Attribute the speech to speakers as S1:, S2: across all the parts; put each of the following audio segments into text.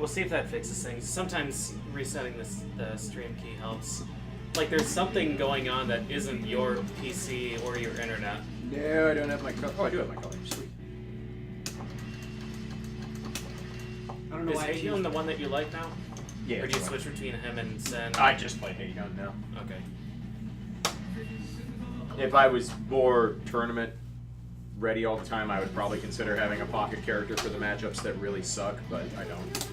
S1: We'll see if that fixes things. Sometimes resetting the stream key helps. Like there's something going on that isn't your PC or your internet.
S2: No, I don't have my color. Oh, I do have my color. Sweet.
S3: I don't know why.
S1: Is Haehyun the one that you like now?
S2: Yeah.
S1: Or do you switch between him and Sen?
S2: I just play Haehyun now.
S1: Okay.
S2: If I was more tournament ready all the time, I would probably consider having a pocket character for the matchups that really suck, but I don't.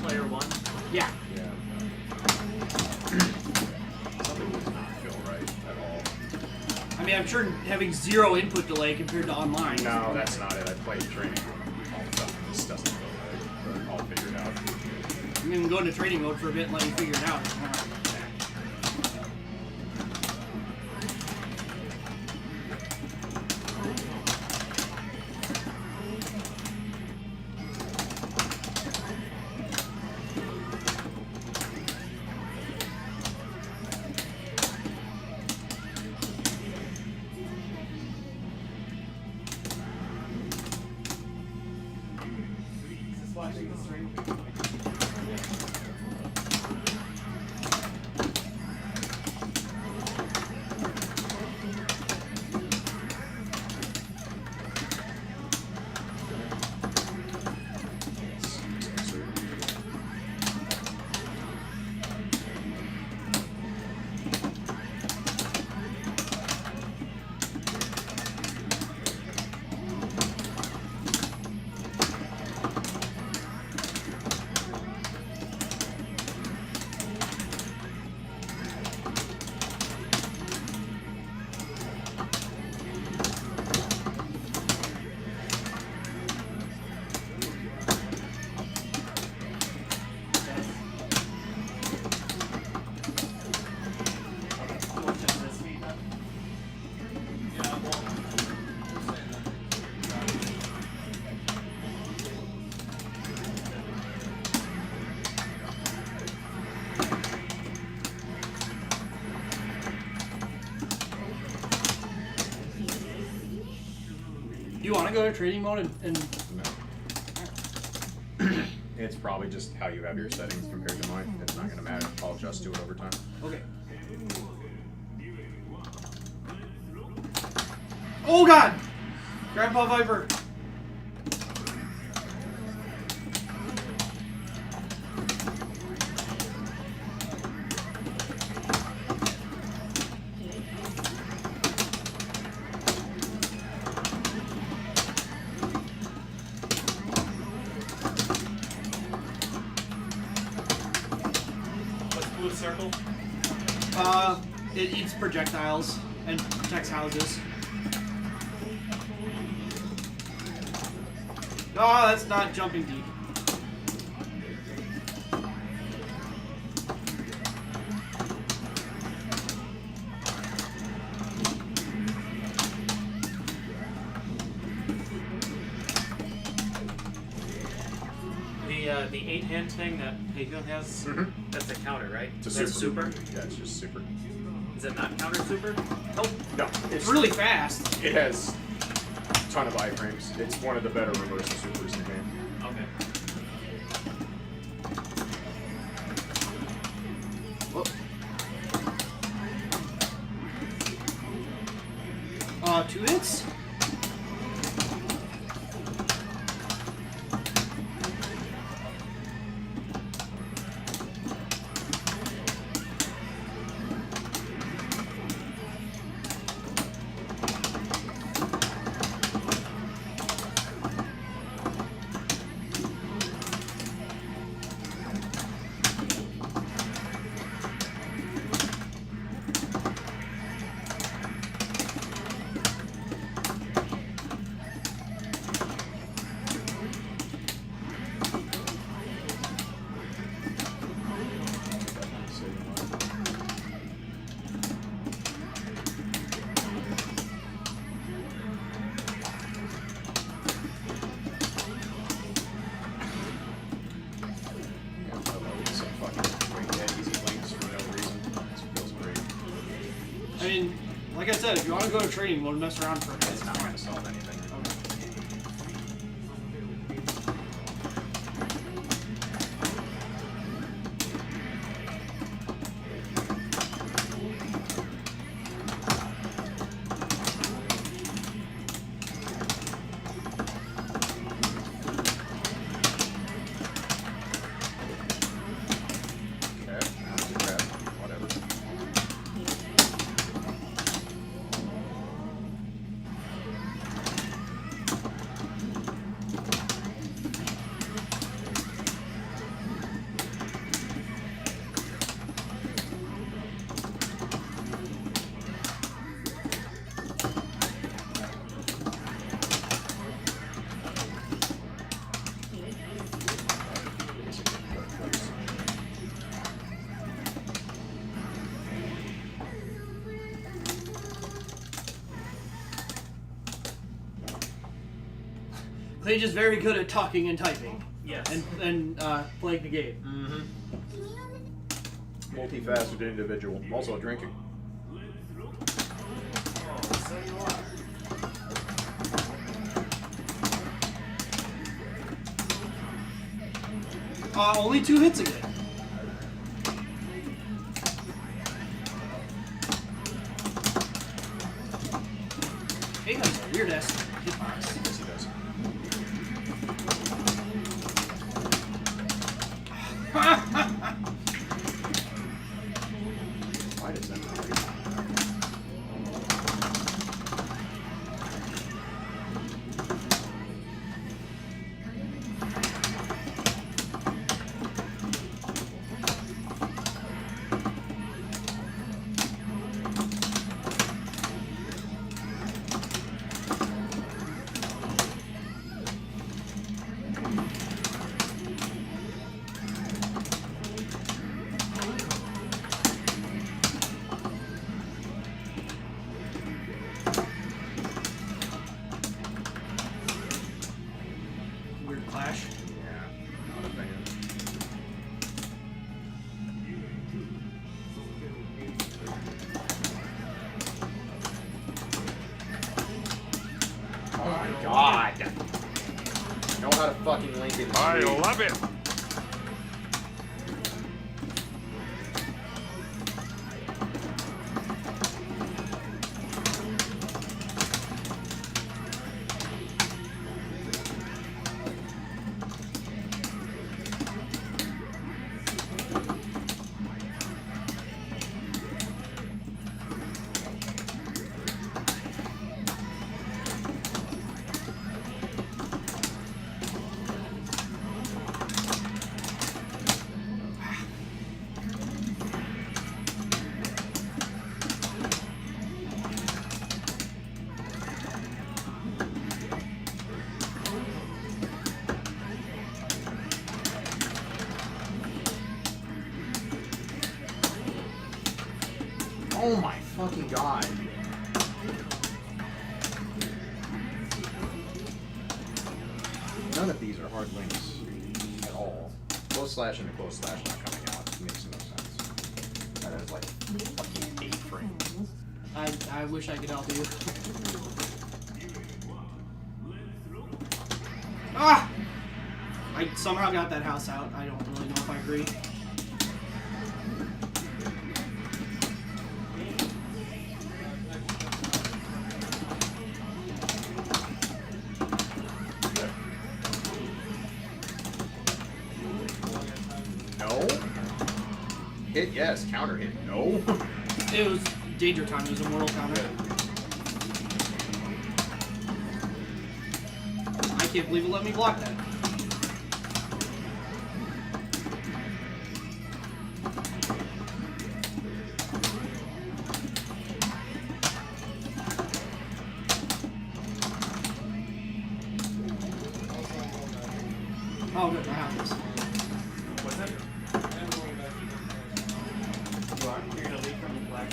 S1: Player one?
S3: Yeah.
S2: Something does not feel right at all.
S3: I mean, I'm sure having 0 input delay compared to online.
S2: No, that's not it. I played training all the time. This doesn't feel right, but I'll figure it out.
S3: I'm going to go into training mode for a bit and let you figure it out.
S1: Watching the stream.
S3: Do you want to go to training mode and
S2: No. It's probably just how you have your settings compared to mine. It's not going to matter. I'll adjust to it over time.
S3: Okay. Oh god! Grandpa Viper!
S1: What's blue circle?
S3: It eats projectiles and protects houses. Oh, that's not jumping deep.
S1: The 8-hand thing that Haehyun has, that's a counter, right?
S2: It's a
S1: That's
S2: super. Yeah, it's just super.
S1: Is it not counter super? Nope.
S2: No,
S3: It's really fast.
S2: It has a ton of iframes. It's one of the better reversal supers in the game.
S1: Okay.
S3: Whoop. 2 hits? I said, if you want to go to training, we'll mess around for a bit.
S2: It's not going to solve anything.
S3: Paige is very good at talking and typing.
S1: Yes.
S3: And playing the game.
S2: Mm-hmm. Multifaceted individual. Also drinking.
S1: So you are.
S3: Only 2 hits again. Hey, has a weird ass hitbox.
S2: Yes, he does. Why does that not work?
S3: Weird clash.
S2: Yeah, not a fan. Oh my god! Know how to fucking link it.
S4: I love it.
S2: Oh my fucking god. None of these are hard links at all. Close slash and a close slash not coming out. It makes no sense. That is like fucking 8 frames.
S3: I wish I could help you. Ah! I somehow got that house out. I don't really know if I agree.
S2: No? Hit yes, counter hit no.
S3: It was danger time. It was a mortal counter. I can't believe it let me block that. Oh, good. I have this.
S1: What's that? You are? You're gonna leave from the black.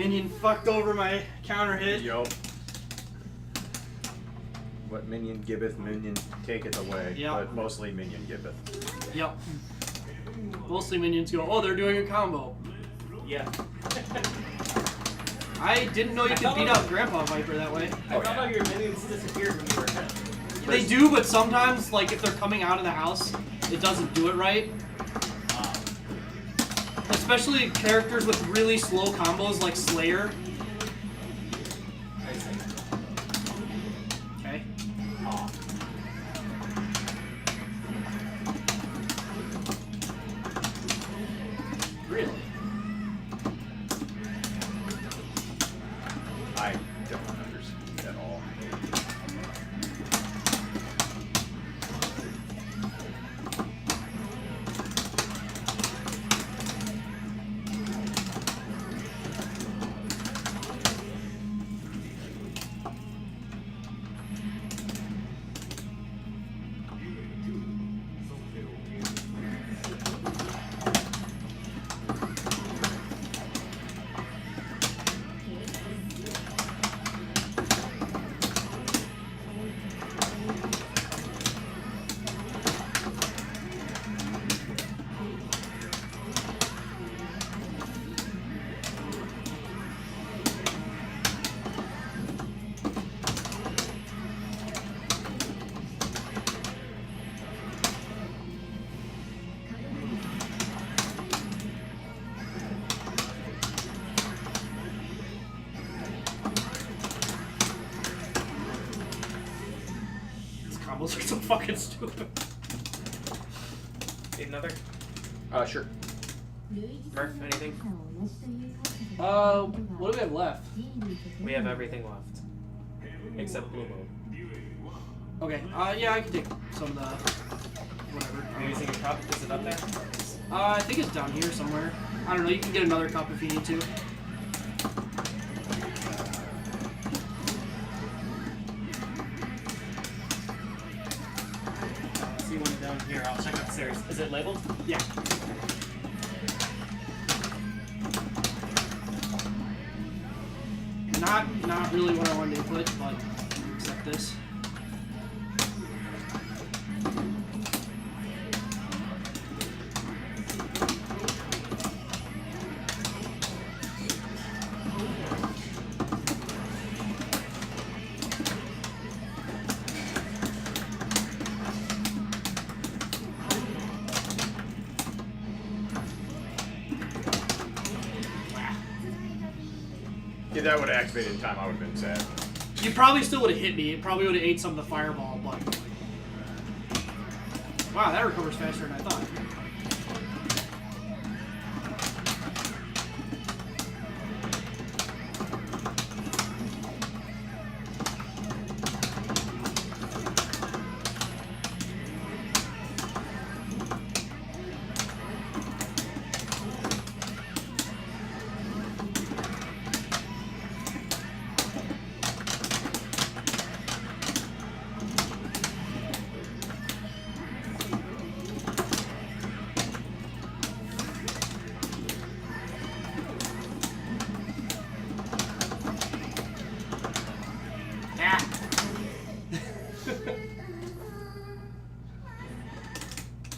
S3: Minion fucked over my counter hit.
S2: Yup. What minion giveth, minion taketh away.
S3: Yep.
S2: But mostly minion giveth.
S3: Yep. Mostly minions go, oh, they're doing a combo.
S1: Yeah.
S3: I didn't know you could beat up Grandpa Viper that way.
S1: I thought all your minions disappeared when you were hit.
S3: They do, but sometimes, like, if they're coming out of the house, it doesn't do it right. Especially characters with really slow combos like Slayer.
S1: I see.
S3: Okay.
S1: Oh.
S3: Really?
S2: I don't understand at all.
S3: Combos are so fucking stupid.
S1: Need another?
S2: Sure.
S1: Murph, anything?
S3: What do we have left?
S1: We have everything left. Except blue mode.
S3: Okay, yeah, I can take some of the... whatever.
S1: Are you using a cup? Is it up there?
S3: I think it's down here somewhere. I don't know, you can get another cup if you need to.
S1: See one down here. I'll check upstairs. Is it labeled?
S3: Yeah. Not really what I wanted to put, but except this.
S2: If that would have activated in time, I would have been sad.
S3: You probably still would have hit me. It probably would have ate some of the fireball, but... Wow, that recovers faster than I thought.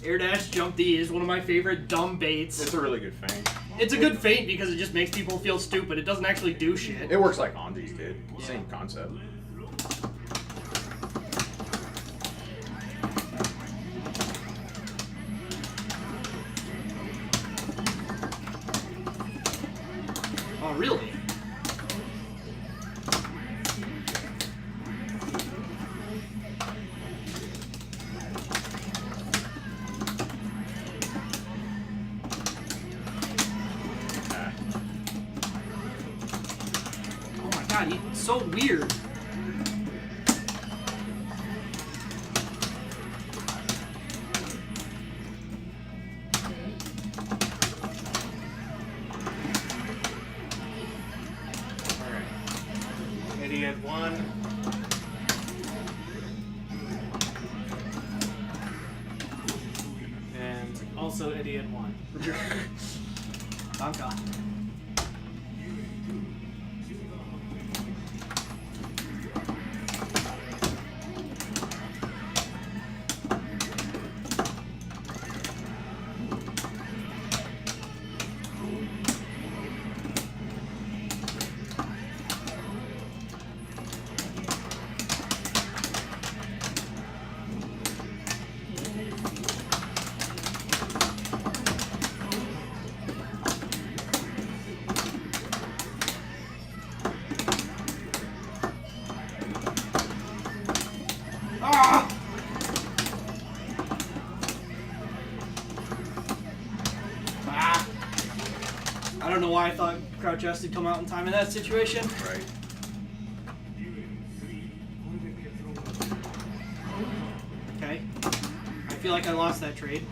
S3: Air dash jump D is one of my favorite dumb baits.
S2: It's a really good feint.
S3: It's a good feint because it just makes people feel stupid. It doesn't actually do shit.
S2: It works like Anji's did. Same concept.
S3: Oh, really? God, he's so weird.
S1: Alright. Idiot 1. And also Idiot 1.
S3: Danke. I don't know why I thought Crouch S would come out in time in that situation.
S2: Right.
S3: Okay. I feel like I lost that trade.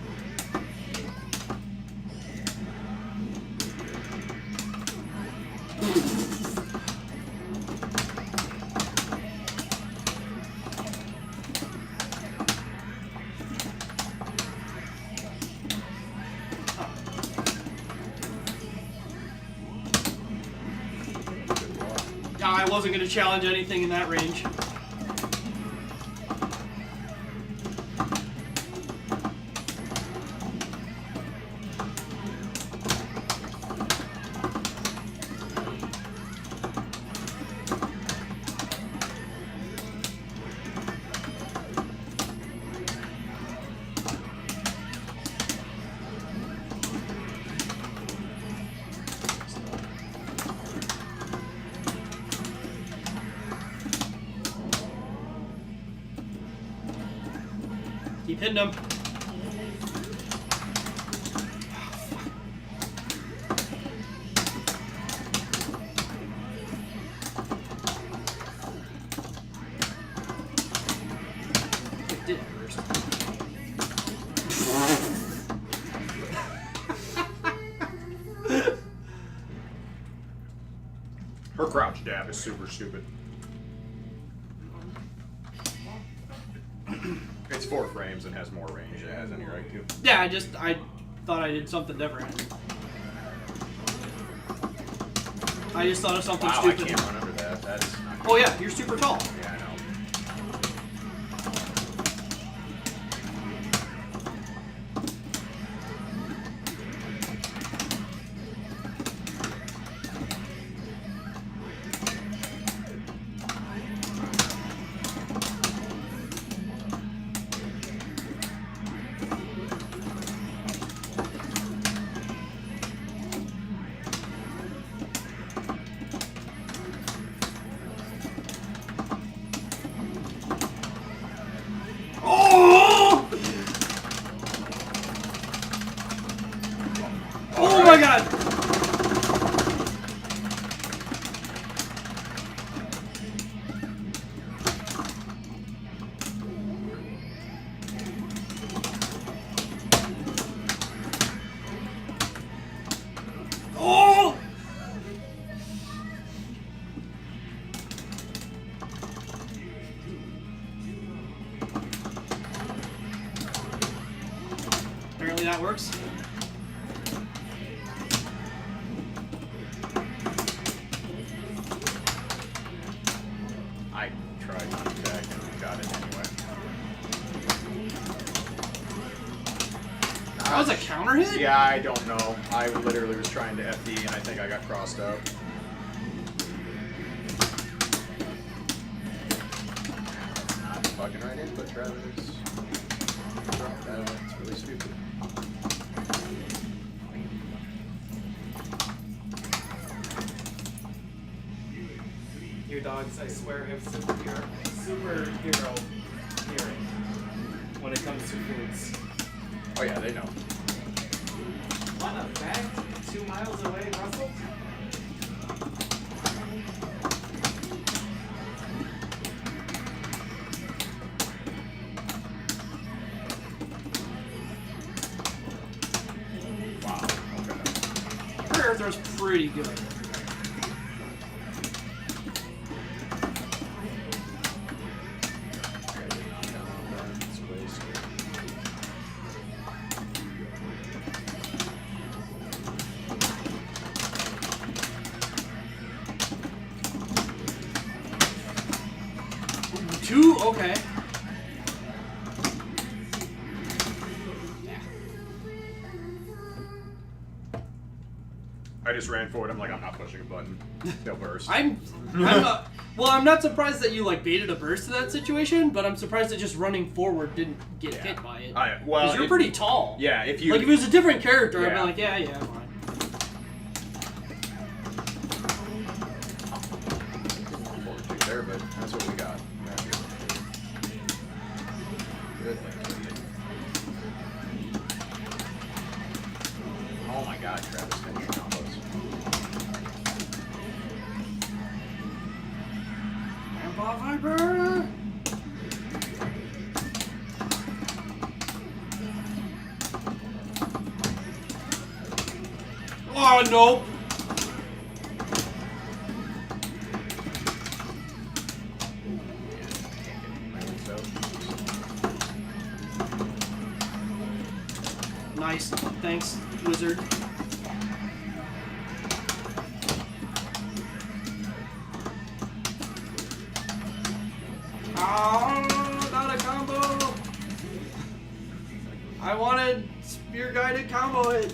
S3: I wasn't going to challenge anything in that range. Keep hitting him. It did first.
S2: Her crouch dab is super stupid. It's 4 frames and has more range than it has any right to.
S3: Yeah, I thought I did something different. I just thought of something
S2: Wow,
S3: stupid.
S2: I can't run under that. That's not
S3: Oh yeah, you're super tall.
S2: Yeah, I know.
S3: Oh! Oh my god! Oh! Apparently that works.
S2: I tried to attack and got it anyway.
S3: That was a counter hit?
S2: Yeah, I don't know. I literally was trying to FD and I think I got crossed out. Not fucking right input, Travis. That's really stupid.
S1: Your dogs, I swear, have superhero hearing when it comes to foods.
S2: Oh yeah, they know.
S1: What a fact! 2 miles away, Russell?
S2: Wow. Okay.
S3: Her air throw's pretty good. Two? Okay.
S2: I just ran forward. I'm like, I'm not pushing a button. They'll burst.
S3: I'm not surprised that you like baited a burst in that situation, but I'm surprised that just running forward didn't get hit by it.
S2: Well,
S3: Because you're pretty tall.
S2: Yeah, if you
S3: Like if it was a different character, I'd be
S2: Yeah.
S3: like, yeah, fine.
S2: forward two there, but that's what we got. Good. Oh my God, Travis finished combos.
S3: Claw Viper! Oh, nope. Nice. Thanks, wizard. Oh, not a combo. I wanted spear guided combo it.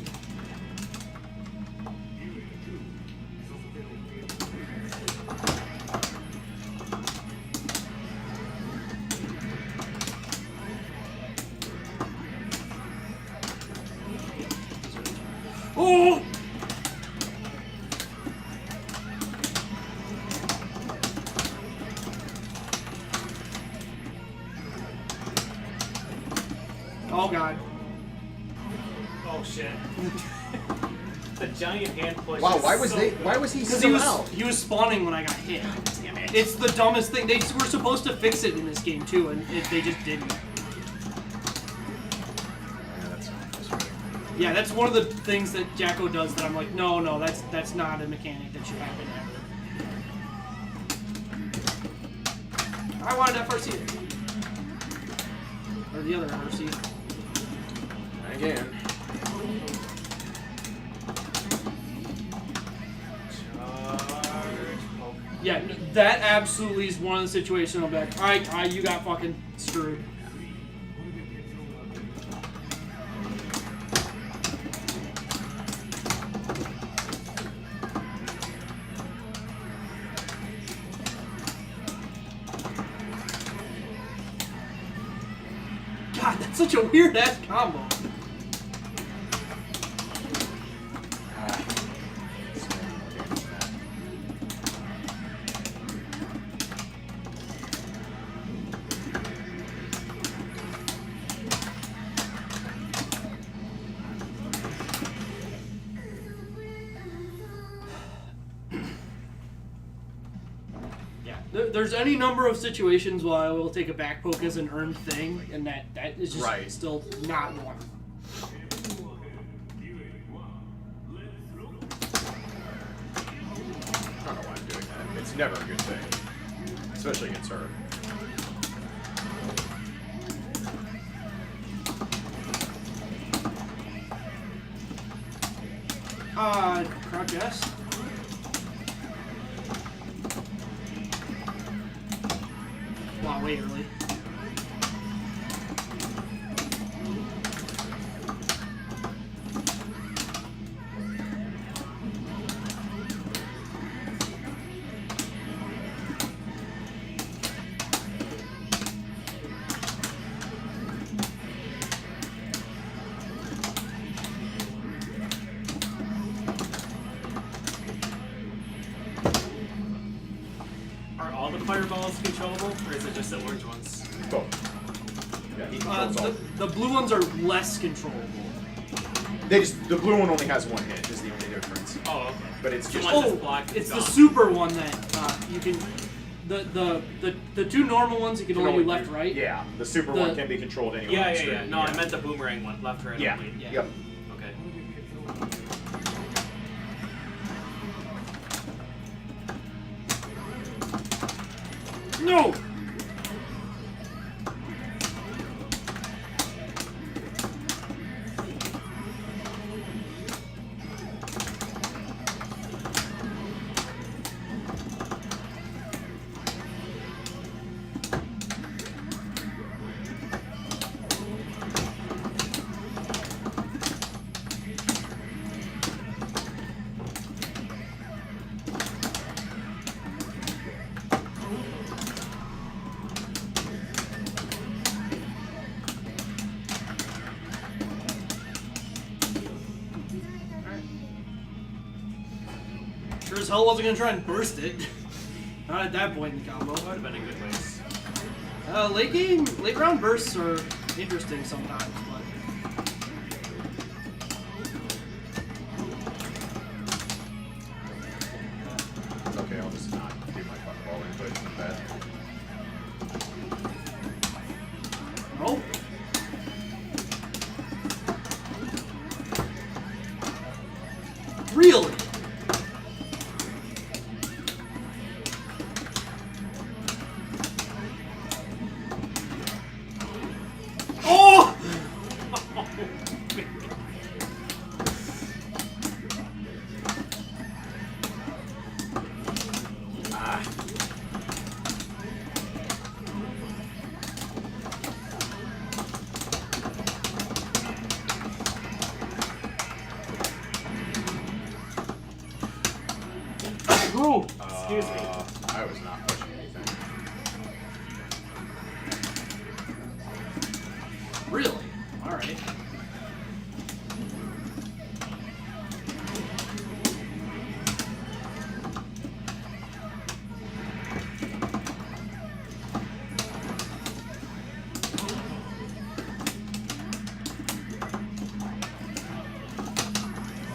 S3: Oh! Oh god.
S1: Oh shit. The giant hand push.
S2: Wow,
S1: is
S2: why was
S1: so
S2: they?
S1: good.
S2: Why was he
S3: Because
S2: still out?
S3: he was spawning when I got hit.
S2: Damn it.
S3: It's the dumbest thing. They were supposed to fix it in this game too, and they just didn't.
S2: Yeah, that's frustrating.
S3: Yeah, that's one of the things that Jacko does that I'm like, no, that's not a mechanic that should happen ever. I wanted FRC. Or the other FRC.
S2: Again.
S3: Yeah, that absolutely is one of the situations I'll be like, alright, you got fucking screwed. God, that's such a weird ass combo. There's any number of situations where I will take a back poke as an earned thing, and that is just
S2: Right.
S3: still not one.
S2: I don't know why I'm doing that. It's never a good thing, especially against her.
S3: Crouch S. Wow, way early.
S1: Are all the fireballs controllable, or is it just the orange ones?
S2: Both. Yeah, he controls all.
S3: The blue ones are less controllable.
S2: The blue one only has one hit. Is the only difference.
S1: Oh, okay.
S2: But it's just.
S1: One that's blocked
S3: It's
S1: and
S3: the
S1: gone.
S3: super one that you can. The two normal ones you can only do left, right.
S2: Yeah, the super
S3: The-
S2: one can be controlled anywhere.
S1: Yeah,
S2: on
S1: yeah,
S2: screen.
S1: yeah. No, I meant the boomerang one, left, right,
S2: Yeah.
S1: only.
S3: Yeah.
S2: Yep.
S1: Okay.
S3: No. Sure as hell wasn't gonna try and burst it. Not at that point in the combo.
S1: That would have been a good race.
S3: Late round bursts are interesting sometimes, but
S2: Okay, I'll just not do my fuckball input with that.
S1: Ooh, excuse me.
S2: I was not pushing anything.
S3: Really? Alright.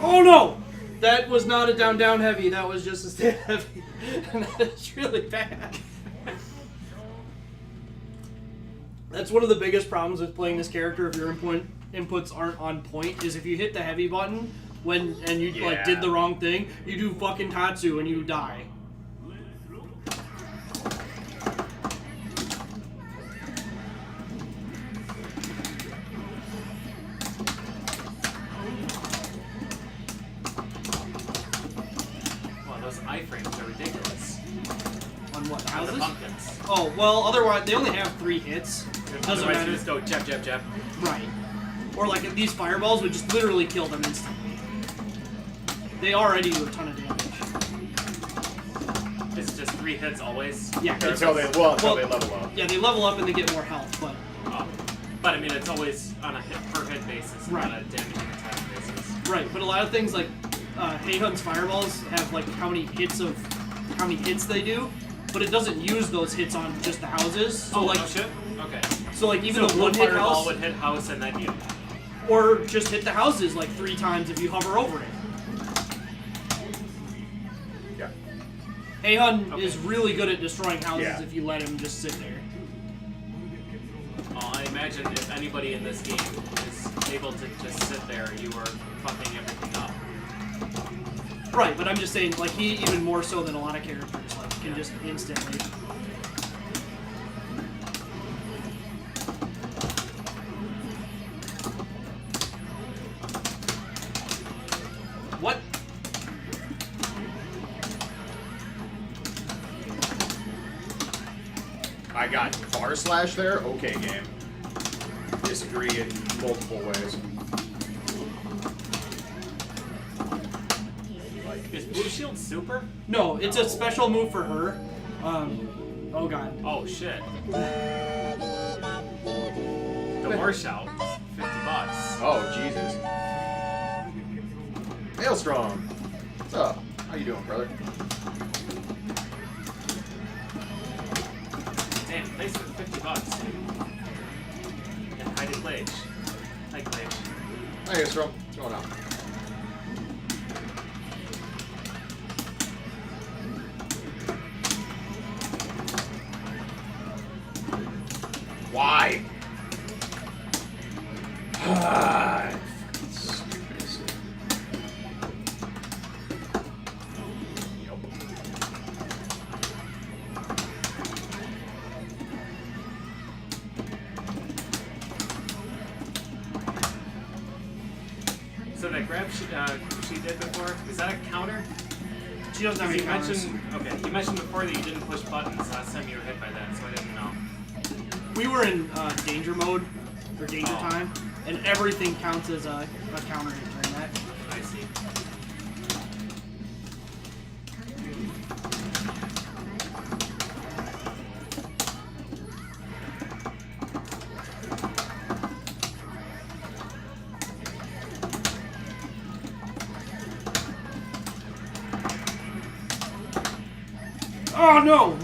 S3: Oh no! That was not a down heavy, that was just a stand heavy. And that is really bad. That's one of the biggest problems with playing this character if your inputs aren't on point, is if you hit the heavy button and you like did the wrong thing, you do fucking Tatsu and you die.
S1: iframes are ridiculous.
S3: On what,
S1: On the
S3: houses?
S1: pumpkins.
S3: Oh, well, otherwise, they only have 3 hits. Doesn't
S1: Otherwise
S3: matter.
S1: you just go jab, jab, jab.
S3: Right. Or like these fireballs would just literally kill them instantly. They already do a ton of damage.
S1: It's just 3 hits always.
S3: Yeah.
S2: Until they level up.
S3: Yeah, they level up and they get more health, but...
S1: But I mean, it's always on a hit per hit basis,
S3: Right.
S1: not a damaging attack basis.
S3: Right, but a lot of things like Heihun's fireballs have like how many hits they do, but it doesn't use those hits on just the houses. So
S1: no
S3: like
S1: shit? Okay.
S3: So like even
S1: so
S3: the one hit
S1: fireball
S3: house
S1: would hit house and then you.
S3: or just hit the houses like 3 times if you hover over it.
S2: Yeah.
S3: Heihun
S1: Okay.
S3: is really good at destroying houses
S2: Yeah.
S3: if you let him just sit there.
S1: I imagine if anybody in this game is able to just sit there, you are fucking everything up.
S3: Right, but I'm just saying, like, he even more so than a lot of characters, like, can just instantly. What?
S2: I got bar slash there. Okay, game. Disagree in multiple ways.
S1: Is Blue Shield super?
S3: No, it's a special move for her. Oh god.
S1: Oh shit. The Warshout, $50.
S2: Oh Jesus. Maelstrom. What's up? How you doing, brother?
S1: Damn, place for $50. And Heidi Glage. Hi Glage.
S2: Hi, Maelstrom. What's going on? Why? Stupidest. Yep.
S1: So that grab she did before, is that a counter?
S3: She doesn't have any
S1: You
S3: counters.
S1: you mentioned before that you didn't push buttons last time you were hit by that, so I didn't know.
S3: We were in danger mode, or danger
S1: Oh.
S3: time, and everything counts as a counter hit during that.
S1: I see.
S3: Oh no!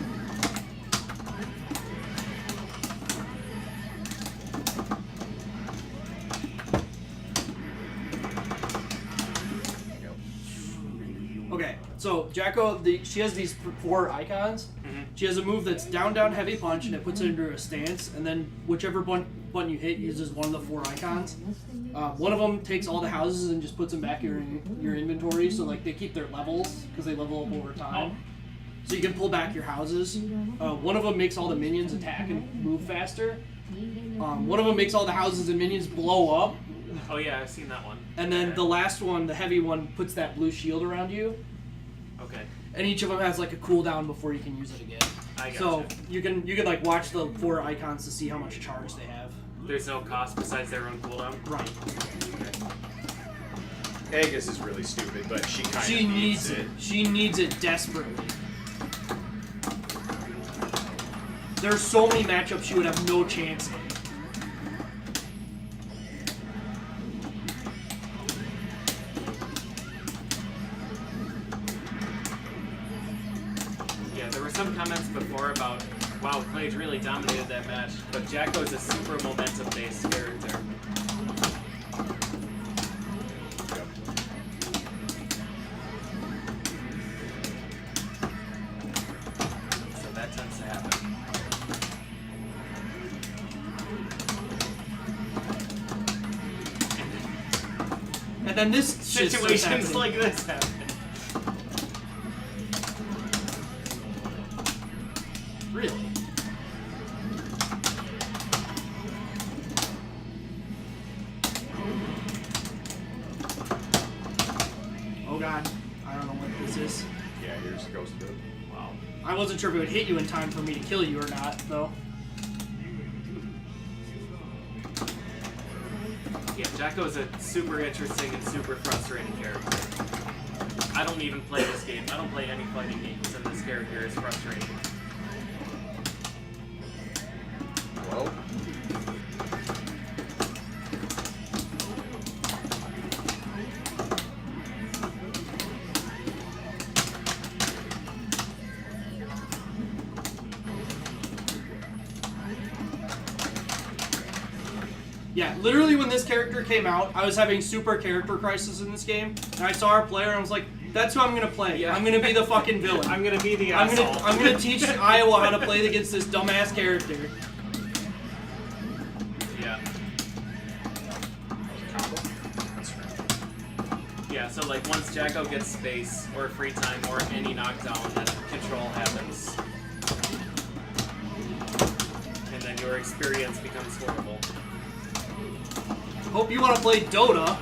S3: Okay, so Jacko, she has these 4 icons.
S1: Mm-hmm.
S3: She has a move that's down, heavy punch, and it puts it into a stance, and then whichever button you hit uses one of the 4 icons. One of them takes all the houses and just puts them back in your inventory, so like they keep their levels, because they level up over time. So you can pull back your houses. One of them makes all the minions attack and move faster. One of them makes all the houses and minions blow up.
S1: Oh yeah, I've seen that one.
S3: And then the last one, the heavy one, puts that blue shield around you.
S1: Okay.
S3: And each of them has like a cooldown before you can use it again.
S1: I gotcha.
S3: So you can like watch the 4 icons to see how much charge they have.
S1: There's no cost besides their own cooldown?
S3: Right.
S1: Okay.
S2: Aegis is really stupid, but she kind
S3: She
S2: of
S3: needs it. She needs it desperately. There's so many matchups she would have no chance in.
S1: Yeah, there were some comments before about, wow, Clage really dominated that match, but Jacko is a super momentum-based character. So that tends to happen.
S3: And then this
S1: Situations like this happen.
S3: Really? Oh god, I don't know what this is.
S2: Yeah, here's the ghost of it.
S1: Wow.
S3: I wasn't sure if it would hit you in time for me to kill you or not, though.
S1: Yeah, Jacko's a super interesting and super frustrating character. I don't even play this game. I don't play any fighting games, and this character is frustrating.
S2: Well,
S3: Yeah, literally when this character came out, I was having super character crisis in this game, and I saw our player and I was like, that's who I'm gonna play.
S1: Yeah.
S3: I'm gonna be the fucking villain.
S1: I'm gonna be the
S3: I'm
S1: asshole.
S3: gonna teach Iowa how to play against this dumbass character.
S1: Yeah.
S2: that's right.
S1: Yeah, so like once Jacko gets space or free time or any knockdown, then control happens. And then your experience becomes horrible.
S3: Hope you want to play Dota.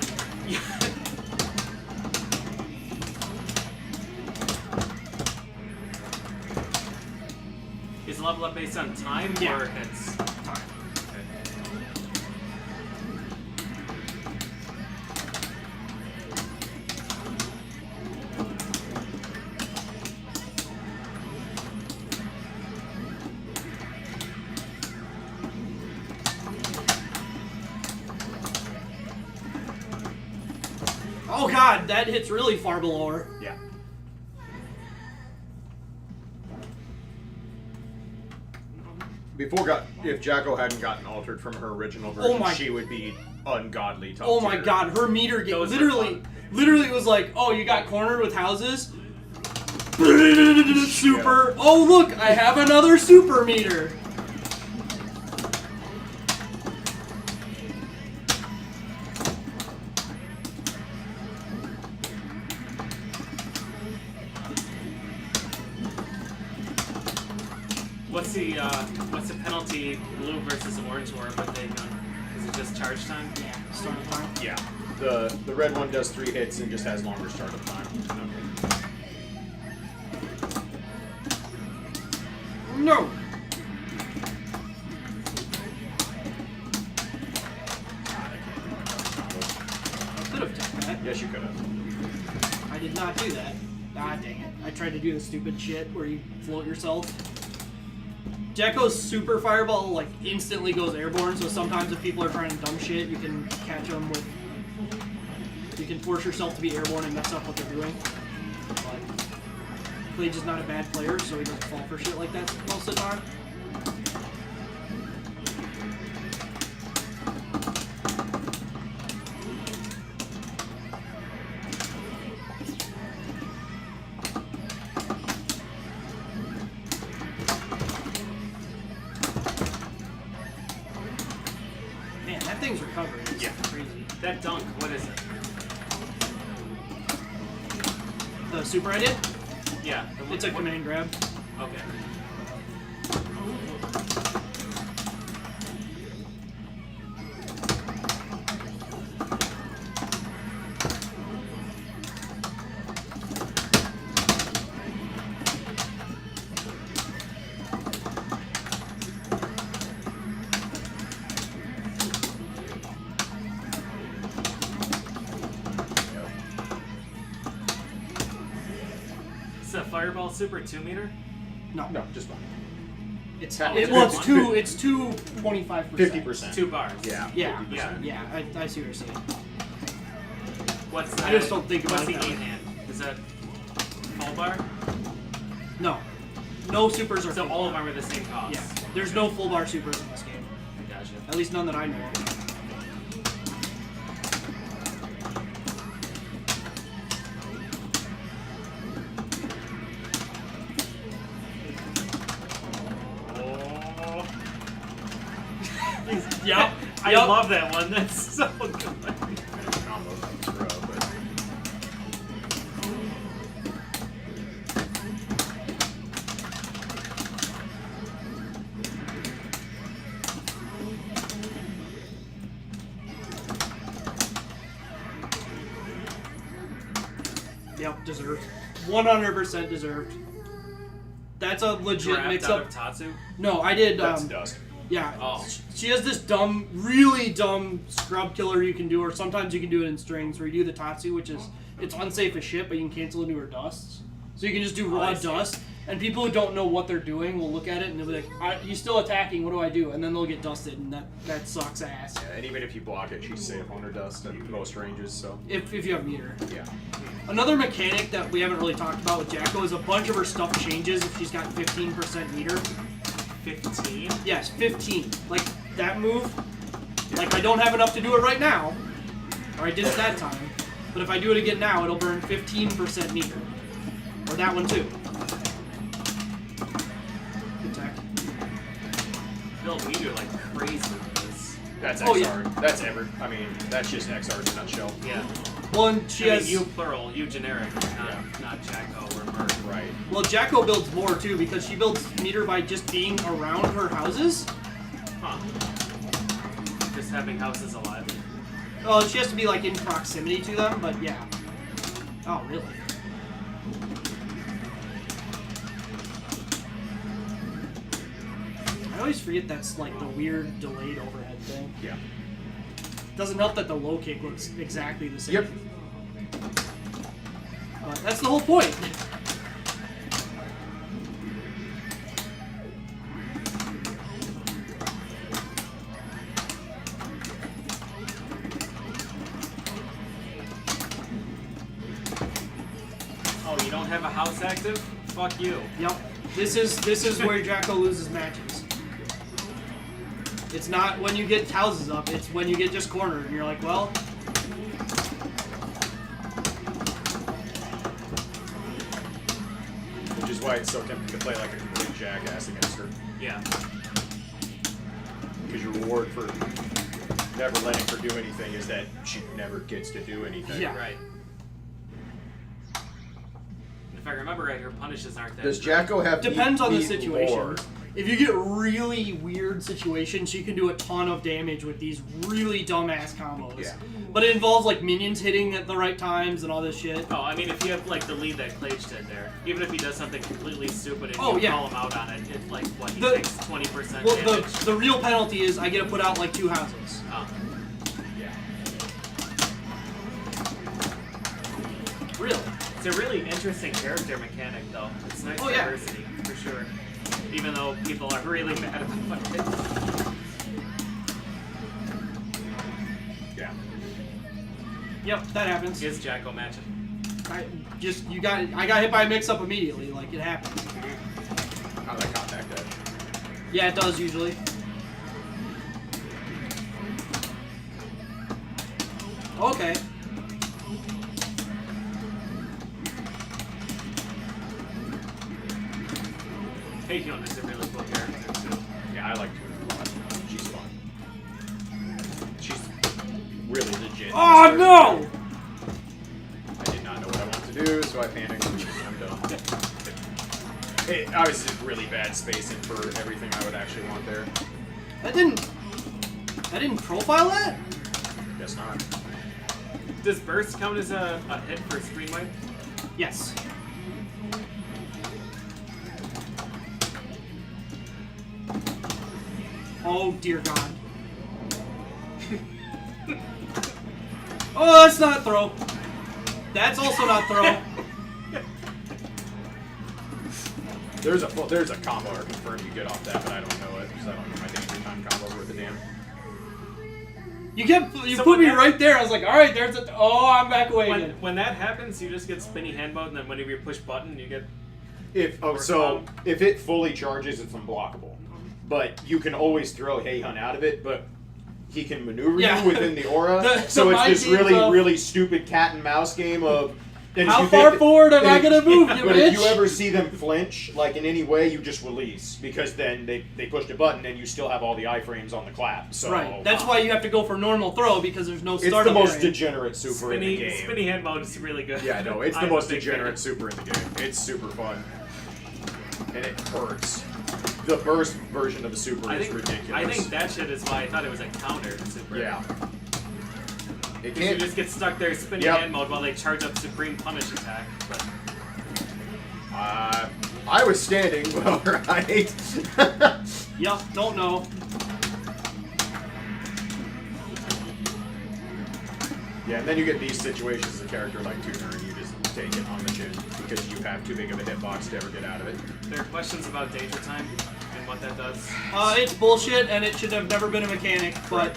S1: Is level up based on time
S3: Yeah.
S1: or hits?
S3: Time. Oh god, that hits really far below her.
S2: Yeah. If Jacko hadn't gotten altered from her original version,
S3: my-
S2: she would be ungodly top
S3: Oh my
S2: tier.
S3: god, her meter game
S1: Those were
S3: literally was like, oh, you got cornered with houses? Super. Oh look, I have another super meter.
S1: What's the penalty blue versus orange orb with a gun? Is it just charge time?
S3: Yeah, starting time.
S2: Yeah. The red one does 3 hits and just has longer startup time.
S3: No. I could have done that.
S2: Yes, you could have.
S3: I did not do that. Ah, dang it. I tried to do the stupid shit where you float yourself. Jacko's super fireball like instantly goes airborne, so sometimes if people are trying to dumb shit, you can catch them with. You can force yourself to be airborne and mess up what they're doing. But Clage is not a bad player, so he doesn't fall for shit like that most of the time. Man, that thing's recovering. It's
S1: Yeah.
S3: crazy.
S1: That dunk, what is it?
S3: The super I did?
S1: Yeah.
S3: It's a command grab.
S1: Okay. the Fireball Super 2 meter?
S3: No.
S2: No, just one.
S3: It's
S2: Well,
S3: it's two. It's 25%.
S2: 50%.
S1: 2 bars.
S2: Yeah.
S3: Yeah.
S2: 50%.
S3: Yeah. I see what you're saying.
S1: What's the,
S3: I just don't think about
S1: what's
S3: it
S1: the
S3: that
S1: 8
S3: way.
S1: hand? Is that full bar?
S3: No. No supers are.
S1: So
S3: full
S1: all of
S3: bar.
S1: them are the same cost?
S3: Yeah. There's no full bar supers in this game.
S1: Gotcha.
S3: At least none that I know of.
S1: Oh.
S3: Yep.
S1: I
S3: Yep.
S1: love that one. That's so good.
S2: Combo from Scrub, but
S3: Yep. Deserved. 100% deserved. That's a legit
S1: Draft
S3: mix
S1: out
S3: up.
S1: of Tatsu?
S3: No, I did.
S2: that's dust.
S3: Yeah.
S1: Oh.
S3: She has this dumb, really dumb scrub killer you can do, or sometimes you can do it in strings, where you do the Tatsu, which is, it's unsafe as shit, but you can cancel into her dusts. So you can just do
S1: Oh,
S3: raw
S1: I see.
S3: dust, and people who don't know what they're doing will look at it and they'll be like, he's still attacking, what do I do? And then they'll get dusted, and that sucks ass.
S2: Yeah, and even if you block it, she's safe on her dust at most ranges, so
S3: If you have meter.
S2: yeah.
S3: Another mechanic that we haven't really talked about with Jacko is a bunch of her stuff changes if she's got 15% meter.
S1: 15?
S3: Yes, 15. Like, that move, like, I don't have enough to do it right now, or I did it that time, but if I do it again now, it'll burn 15% meter. Or that one, too. Good tech.
S1: Build meter like crazy with this.
S2: That's
S3: Oh,
S2: XR.
S3: yeah.
S2: That's ever. I mean, that's just XR in a nutshell.
S1: Yeah.
S3: Well, and she
S1: I mean,
S3: has...
S1: you plural, you generic,
S2: Yeah.
S1: not Jacko or Merc.
S2: Right.
S3: Well, Jacko builds more, too, because she builds meter by just being around her houses.
S1: Huh. Just having houses alive.
S3: Well, she has to be, like, in proximity to them, but yeah. Oh, really? I always forget that's, like, the weird delayed overhead thing.
S2: Yeah.
S3: Doesn't help that the low kick looks exactly the same.
S2: Yep.
S3: That's the whole point.
S1: Oh, you don't have a house active? Fuck you.
S3: Yep. This is where Jacko loses matches. It's not when you get houses up, it's when you get just cornered and you're like, well,
S2: Which is why it's so tempting to play like a complete jackass against her.
S1: Yeah.
S2: Because your reward for never letting her do anything is that she never gets to do anything.
S3: Yeah.
S1: Right. If I remember right, her punishes aren't that
S2: Does
S1: great.
S2: Jacko have
S3: depends on the
S2: neat
S3: situation.
S2: lore?
S3: If you get really weird situations, you can do a ton of damage with these really dumbass combos.
S2: Yeah.
S3: But it involves like minions hitting at the right times and all this shit.
S1: Oh, I mean, if you have like the lead that Clage did there, even if he does something completely stupid and
S3: Oh,
S1: you
S3: yeah.
S1: call him out on it, it's like what he
S3: The-
S1: takes 20%
S3: Well,
S1: damage.
S3: the real penalty is I get to put out like 2 houses.
S1: Oh.
S2: Yeah.
S3: Really?
S1: It's a really interesting character mechanic, though. It's nice
S3: Oh, yeah.
S1: diversity, for sure. Even though people are really mad about it.
S2: Yeah.
S3: Yep, that happens.
S1: Is Jacko matchup?
S3: I got hit by a mix-up immediately. Like it happens.
S2: How'd that contact that?
S3: Yeah, it does usually. Okay.
S1: Taehyun is a really cool character, too.
S2: Yeah, I like Tuna a lot. She's fun. She's really legit.
S3: Oh no!
S2: I did not know what I wanted to do, so I panicked. I'm done. It obviously is really bad spacing for everything I would actually want there.
S3: That didn't profile that?
S2: Guess not.
S1: Does Burst count as a hit for screen wipe?
S3: Yes. Oh dear God. Oh, that's not throw. That's also not throw.
S2: There's a combo or confirm you get off that, but I don't know it because I don't know my danger time combos worth a damn.
S3: You put me right there. I was like, all right, there's a. Oh, I'm back away again.
S1: When that happens, you just get spinny hand mode, and then whenever you push button, you get.
S2: If it fully charges, it's unblockable. But you can always throw Heihan out of it, but he can maneuver you within the aura. So it's this really stupid cat and mouse game of.
S3: How far forward am I gonna move, you
S2: But
S3: bitch?
S2: if you ever see them flinch, like in any way, you just release because then they pushed a button and you still have all the iframes on the clap. So
S3: right. That's why you have to go for normal throw because there's no
S2: it's
S3: startup.
S2: the most
S3: frame.
S2: degenerate super in the game.
S1: Spinny hand mode is really good.
S2: Yeah, no, it's the most degenerate super in the game. It's super fun, and it hurts. The burst version of the super is ridiculous.
S1: I think that shit is why I thought it was a counter super.
S2: Yeah. It
S1: You just get stuck there spinning hand mode while they charge up Supreme Punish attack. But
S2: I was standing, well, right?
S3: Yup, don't know.
S2: Yeah, and then you get these situations as a character like Tuner, and you just take it on the chin because you have too big of a hitbox to ever get out of it.
S1: there are questions about danger time and what that does.
S3: It's bullshit, and it should have never been a mechanic, but...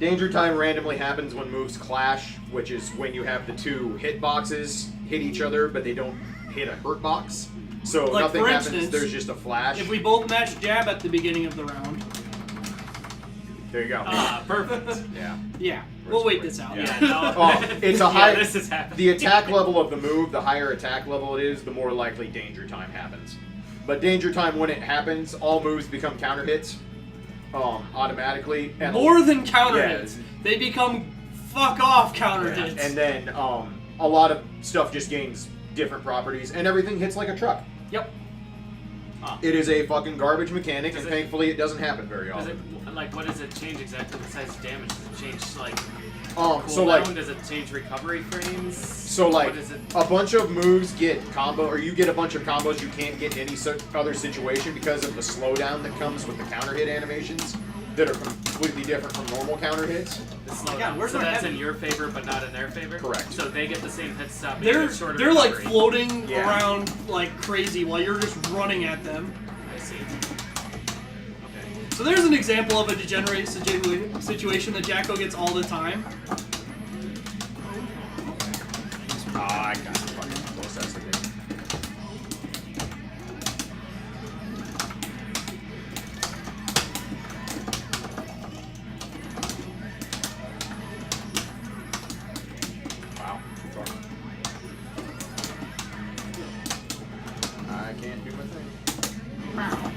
S2: Danger time randomly happens when moves clash, which is when you have the two hitboxes hit each other, but they don't hit a hurt box. So
S3: like,
S2: nothing
S3: for
S2: happens,
S3: instance,
S2: there's just a flash.
S3: If we both match jab at the beginning of the round...
S2: There you go.
S1: Perfect.
S2: Yeah.
S3: Yeah, we'll wait this out.
S1: Yeah, no.
S2: It's a high.
S1: This is happening.
S2: The attack level of the move, the higher attack level it is, the more likely danger time happens. But danger time, when it happens, all moves become counter hits, automatically. And
S3: More than counter hits. They become fuck off counter hits.
S2: And then a lot of stuff just gains different properties, and everything hits like a truck.
S3: Yep.
S2: It is a fucking garbage mechanic, and thankfully it doesn't happen very often.
S1: What does it change exactly besides damage? Does it change like
S2: so like,
S1: does it change recovery frames?
S2: So like
S1: what is it?
S2: a bunch of moves get combo, or you get a bunch of combos you can't get in any other situation because of the slowdown that comes with the counter hit animations that are completely different from normal counter hits.
S1: The slowdown.
S3: Yeah, where's
S1: so
S3: my
S1: that's
S3: heavy?
S1: in your favor, but not in their favor.
S2: Correct.
S1: So they get the same hit stop.
S3: They're like floating
S2: Yeah.
S3: around like crazy while you're just running at them.
S1: I see.
S3: So there's an example of a degenerate situation that Jacko gets all the time.
S2: I got the fucking close as the game. Wow. I can't do my thing. Wow.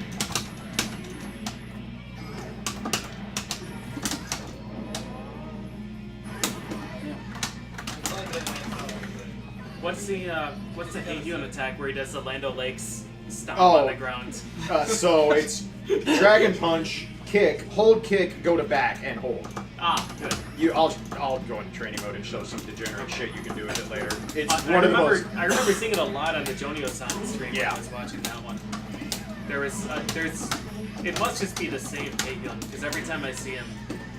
S1: What's the Heian attack where he does the Lando Lakes stomp
S2: Oh.
S1: on the ground?
S2: So it's Dragon Punch, kick, hold kick, go to back, and hold.
S1: Good.
S2: I'll go in training mode and show some degenerate shit you can do with it later. It's
S1: I
S2: one of the most.
S1: remember seeing it a lot on the Jonio-san stream when
S2: Yeah.
S1: I was watching that one. It must just be the same Heian because every time I see him,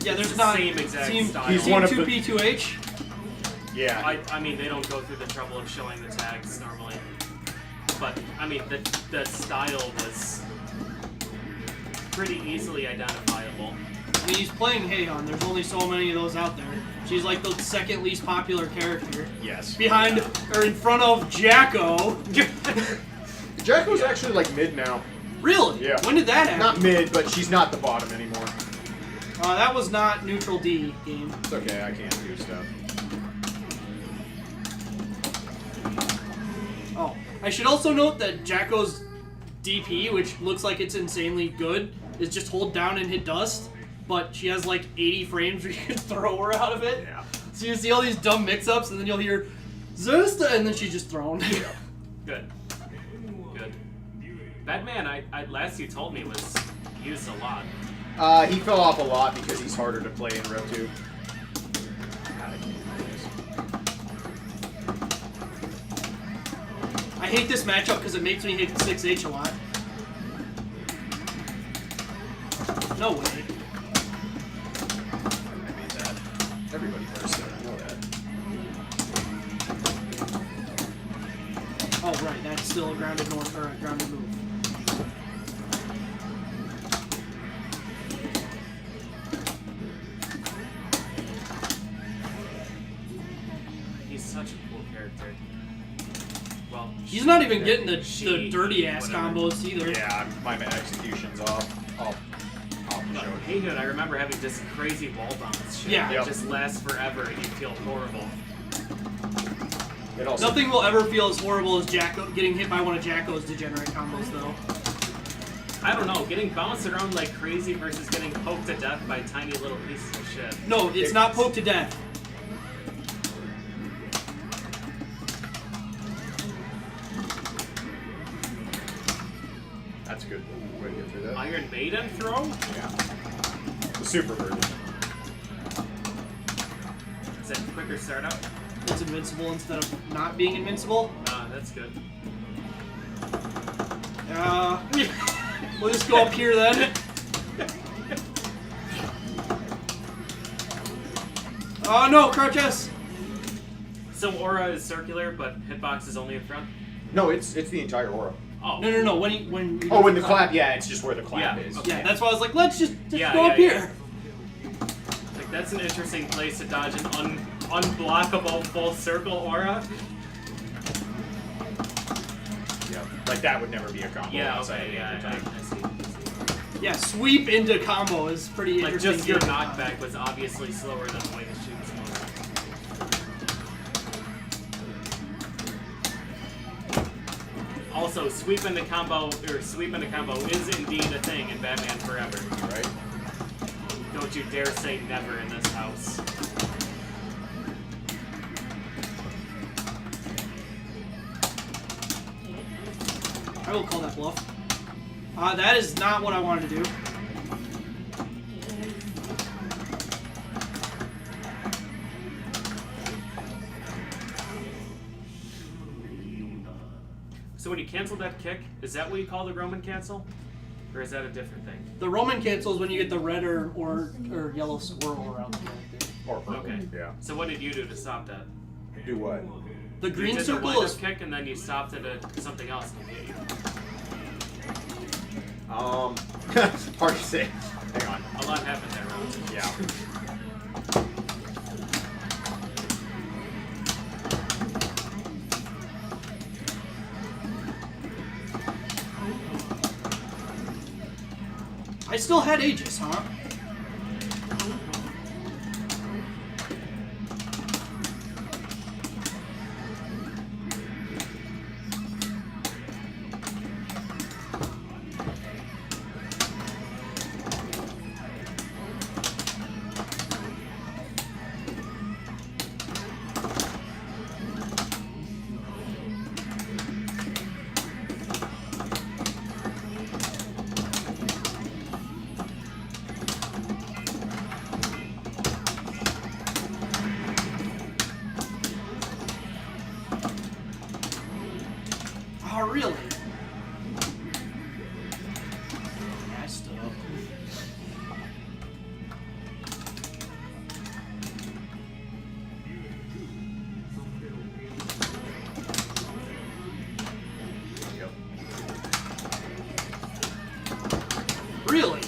S3: Yeah,
S1: it's
S3: there's
S1: the
S3: not
S1: same exact style.
S2: He's one of the-
S3: 2P2H.
S2: Yeah.
S1: I mean, they don't go through the trouble of showing the tags normally. But, I mean, the style was pretty easily identifiable.
S3: I mean, he's playing Heian. There's only so many of those out there. She's like the second least popular character.
S2: Yes.
S3: Behind, or in front of Jacko.
S2: Jacko's actually like mid now.
S3: Really?
S2: Yeah.
S3: When did that happen?
S2: Not mid, but she's not the bottom anymore.
S3: That was not neutral D game.
S2: It's okay, I can't do stuff.
S3: Oh, I should also note that Jacko's DP, which looks like it's insanely good, is just hold down and hit dust. But she has like 80 frames where you can throw her out of it.
S2: Yeah.
S3: So you see all these dumb mix-ups, and then you'll hear Zesta, and then she's just thrown.
S1: Good. Good. That man, last you told me, was used a lot.
S2: He fell off a lot because he's harder to play in Rev 2.
S3: I hate this matchup because it makes me hit 6H a lot. No way.
S2: I made that. Everybody first, I know that.
S3: Oh, right, that's still a grounded north or a grounded move.
S1: He's such a cool character. Well,
S3: he's not even getting the dirty ass
S1: whatever.
S3: combos either.
S2: Yeah, my execution's off. I'll
S1: But
S2: show you.
S1: hey, dude, I remember having this crazy wall bounce shit
S3: Yeah.
S1: that
S2: Yep.
S1: just lasts forever and you feel horrible.
S2: It also,
S3: Nothing will ever feel as horrible as getting hit by one of Jacko's degenerate combos, though.
S1: I don't know, getting bounced around like crazy versus getting poked to death by tiny little pieces of shit.
S3: No, it's not poked to death.
S2: That's a good way to get through that.
S1: Iron Maiden throw?
S2: Yeah. The super version.
S1: Is that quicker startup?
S3: It's invincible instead of not being invincible.
S1: That's good.
S3: We'll just go up here then. Oh no, crouch S!
S1: So aura is circular, but hitbox is only in front?
S2: No, it's the entire aura.
S1: Oh.
S3: No. When you
S2: Oh, when the clap, yeah, it's just where the clap
S1: Yeah,
S2: is.
S1: okay.
S3: Yeah, that's why I was like, let's just
S1: Yeah,
S3: go
S1: yeah,
S3: up
S1: yeah.
S3: here.
S1: Like, that's an interesting place to dodge an unblockable full circle aura.
S2: Yeah. Like that would never be a combo.
S1: Yeah,
S2: outside
S1: okay,
S2: of
S1: yeah,
S2: the
S1: I
S2: time.
S1: see.
S3: Yeah, sweep into combo is pretty
S1: Like,
S3: interesting.
S1: just your
S3: game.
S1: knockback was obviously slower than the way the shoot was moving. Also, sweep into combo is indeed a thing in Batman Forever.
S2: Right?
S1: Don't you dare say never in this house.
S3: I will call that bluff. That is not what I wanted to do.
S1: So when you cancel that kick, is that what you call the Roman cancel? Or is that a different thing?
S3: The Roman cancel is when you get the red or yellow swirl around the character.
S2: Or purple.
S1: Okay.
S2: Yeah.
S1: So what did you do to stop that?
S2: Do what?
S3: The green
S1: you did
S3: circle
S1: the
S3: is
S1: kick and then you stopped it at something else and hit you.
S2: Hard to say. Hang on.
S1: A lot happened there, Roman.
S2: Yeah.
S3: I still had Aegis, huh? Oh, really? Yeah, I stood up.
S2: Yep.
S3: Really?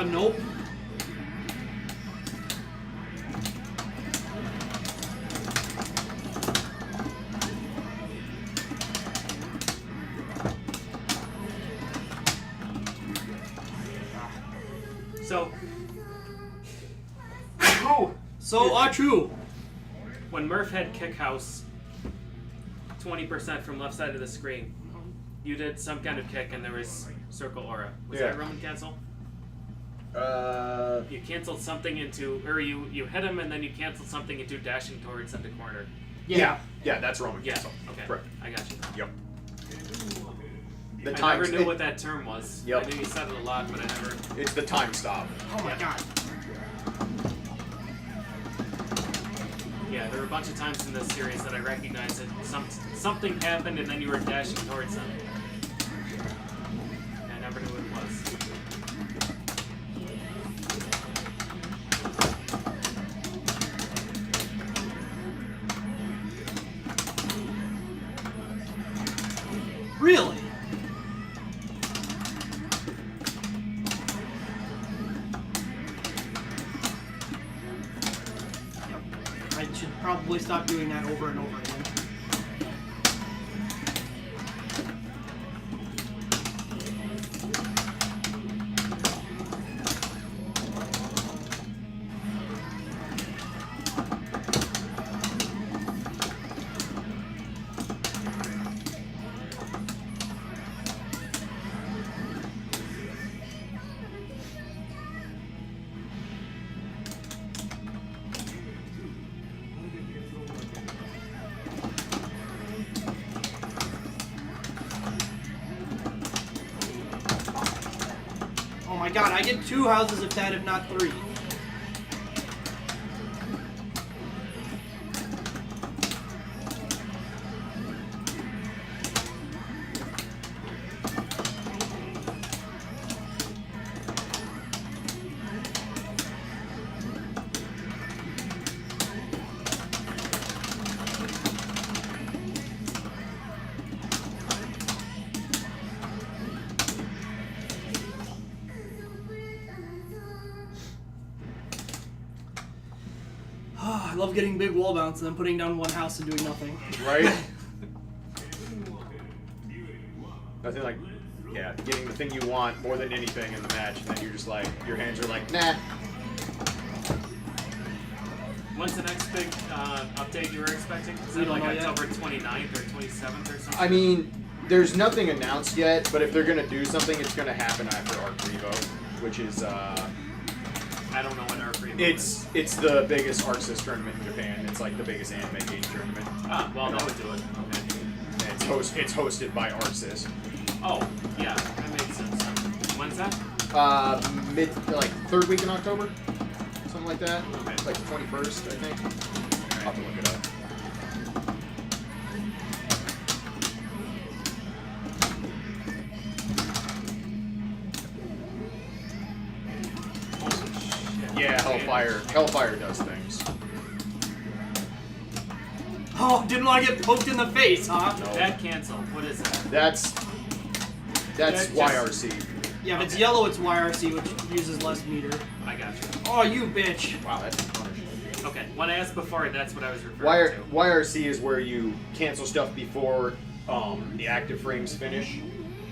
S3: Nope.
S1: So,
S3: True.
S1: when Murph had kick house 20% from left side of the screen, You did some kind of kick, and there was circle aura. Was
S2: Yeah.
S1: that Roman cancel? You canceled something into, or you hit him, and then you canceled something into dashing towards the corner.
S2: Yeah, that's Roman
S1: Yeah.
S2: cancel.
S1: Okay.
S2: Correct.
S1: I got you.
S2: Yep.
S1: I never knew what that term was.
S2: Yep.
S1: I knew you said it a lot, but I never.
S2: It's the time stop.
S3: Oh my god.
S1: Yeah, there were a bunch of times in this series that I recognized that something happened, and then you were dashing towards them. I never knew what it was.
S3: Really? I should probably stop doing that over and over again. Oh my god, I get 2 houses if that, if not 3. I love getting big wall bounce and then putting down 1 house and doing nothing.
S2: Right? Nothing like, yeah, getting the thing you want more than anything in the match, and then you're just like, your hands are like, nah.
S1: When's the next big update you were expecting? Is
S3: We
S1: it
S3: don't
S1: like
S3: know
S1: October 29th or 27th or something?
S2: I mean, there's nothing announced yet, but if they're gonna do something, it's gonna happen after Arc Revo, which is
S1: I don't know when our free
S2: it's the biggest ArcSys tournament in Japan. It's like the biggest anime game tournament.
S1: Ah, well, that would do it. Okay.
S2: And it's hosted by ArcSys.
S1: Oh, yeah, that makes sense. When's that?
S2: Like 3rd week in October, something like that.
S1: Okay.
S2: Like the 21st, I think. I'll have to look it up.
S1: Holy shit.
S2: Yeah, Hellfire does things.
S3: Oh, didn't want to get poked in the face, huh?
S2: No.
S1: That cancel. What is that?
S2: That's
S1: That just-
S2: YRC.
S3: Yeah, if it's yellow, it's YRC, which uses less meter.
S1: I got you.
S3: Oh, you bitch.
S2: Wow, that's punishment.
S1: Okay, when I asked before, that's what I was referring to.
S2: YRC is where you cancel stuff before the active frames finish.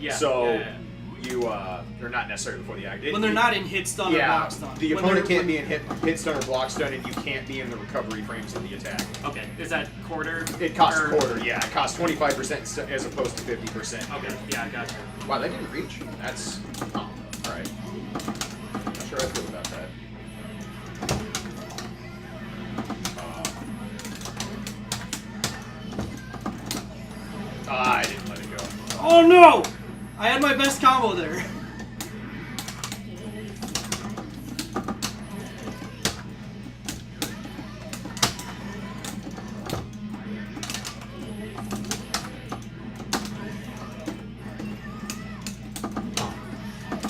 S1: Yeah.
S2: So
S1: yeah.
S2: you or not necessarily before the active.
S3: When they're not in hit stun or block stun.
S2: The
S3: When
S2: opponent
S3: they're-
S2: can't be in hit stun or block stun, and you can't be in the recovery frames of the attack.
S1: Okay, is that quarter?
S2: It costs a
S1: or-
S2: quarter. Yeah, it costs 25% as opposed to 50%.
S1: Okay, yeah, I got you.
S2: Wow, that didn't reach. That's all right. Not sure how I feel about that. I didn't let it go.
S3: Oh no! I had my best combo there.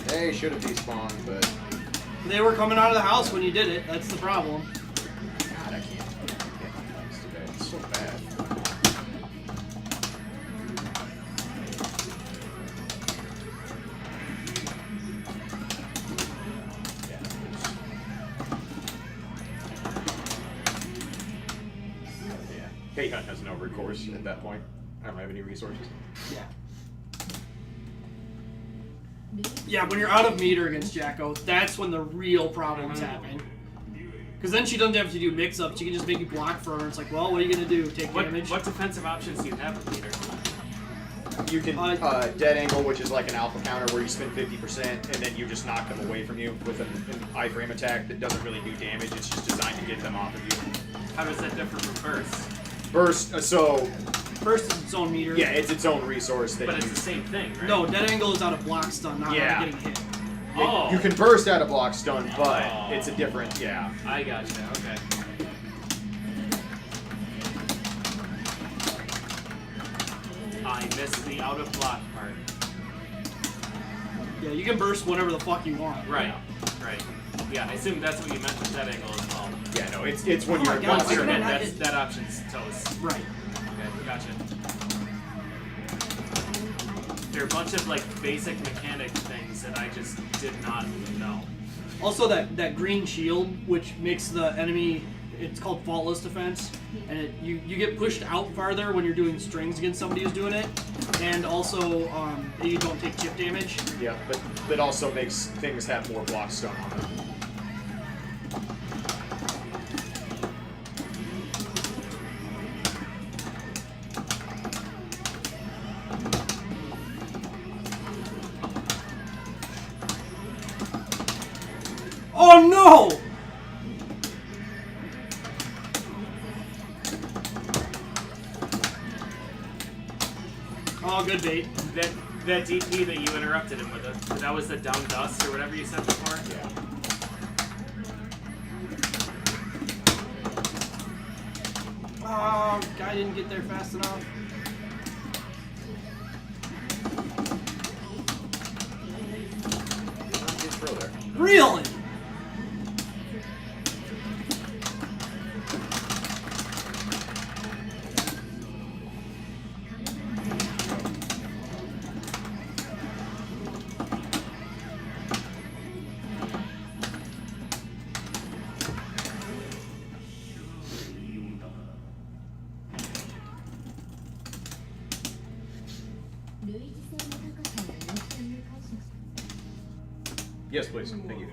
S2: They should have despawned, but
S3: They were coming out of the house when you did it. That's the problem.
S2: God, I can't. It's too bad. It's so bad. Yeah, Hey Hunt has no recourse at that point. I don't have any resources.
S3: Yeah. Yeah, when you're out of meter against Jacko, that's when the real problems happen. Because then she doesn't have to do mix-ups. She can just make you block for her. It's like, well, what are you going to do? Take damage?
S1: What defensive options do you have with meter?
S2: You can dead angle, which is like an alpha counter where you spend 50% and then you just knock them away from you with an iframe attack that doesn't really do damage. It's just designed to get them off of you.
S1: How does that differ from burst?
S2: Burst, so...
S3: Burst is its own meter.
S2: Yeah, it's its own resource. That
S1: but it's the same thing, right?
S3: No, dead angle is out of block stun, not out of getting hit.
S1: Oh.
S2: You can burst out of block stun, but it's a different, yeah.
S1: I gotcha, okay. I missed the out of block part.
S3: Yeah, you can burst whatever the fuck you want.
S1: Right, right. Yeah, I assume that's what you meant with that angle as well.
S2: Yeah, no, it's when you're...
S3: God,
S1: Once you're hit, that option's toast.
S3: Right.
S1: Okay, gotcha. There are a bunch of like basic mechanic things that I just did not know.
S3: Also, that green shield, which makes the enemy, it's called faultless defense, and you get pushed out farther when you're doing strings against somebody who's doing it, and also you don't take chip damage.
S2: Yeah, but that also makes things have more block stun on them.
S3: Oh no! Oh, good bait.
S1: That DP that you interrupted him with, that was the down dust or whatever you said before?
S2: Yeah.
S3: Oh, guy didn't get there fast enough. Really?
S2: Yes, please. Thank you.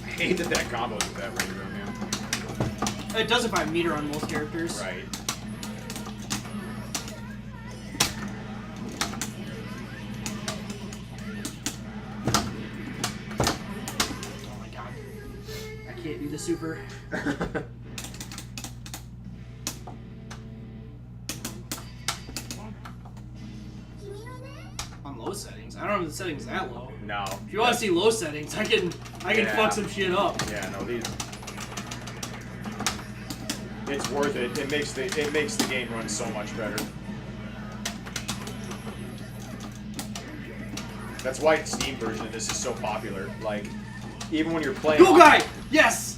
S2: I hate that combo is that range on him.
S3: It does if I meter on most characters.
S2: Right.
S3: Oh my god. I can't do the super. On low settings? I don't know if the settings that low.
S2: No.
S3: If you want to see low settings, I can fuck some shit up.
S2: Yeah, no, these. It's worth it. It makes the game run so much better. That's why the Steam version of this is so popular. Like, even when you're playing.
S3: Go guy! Yes!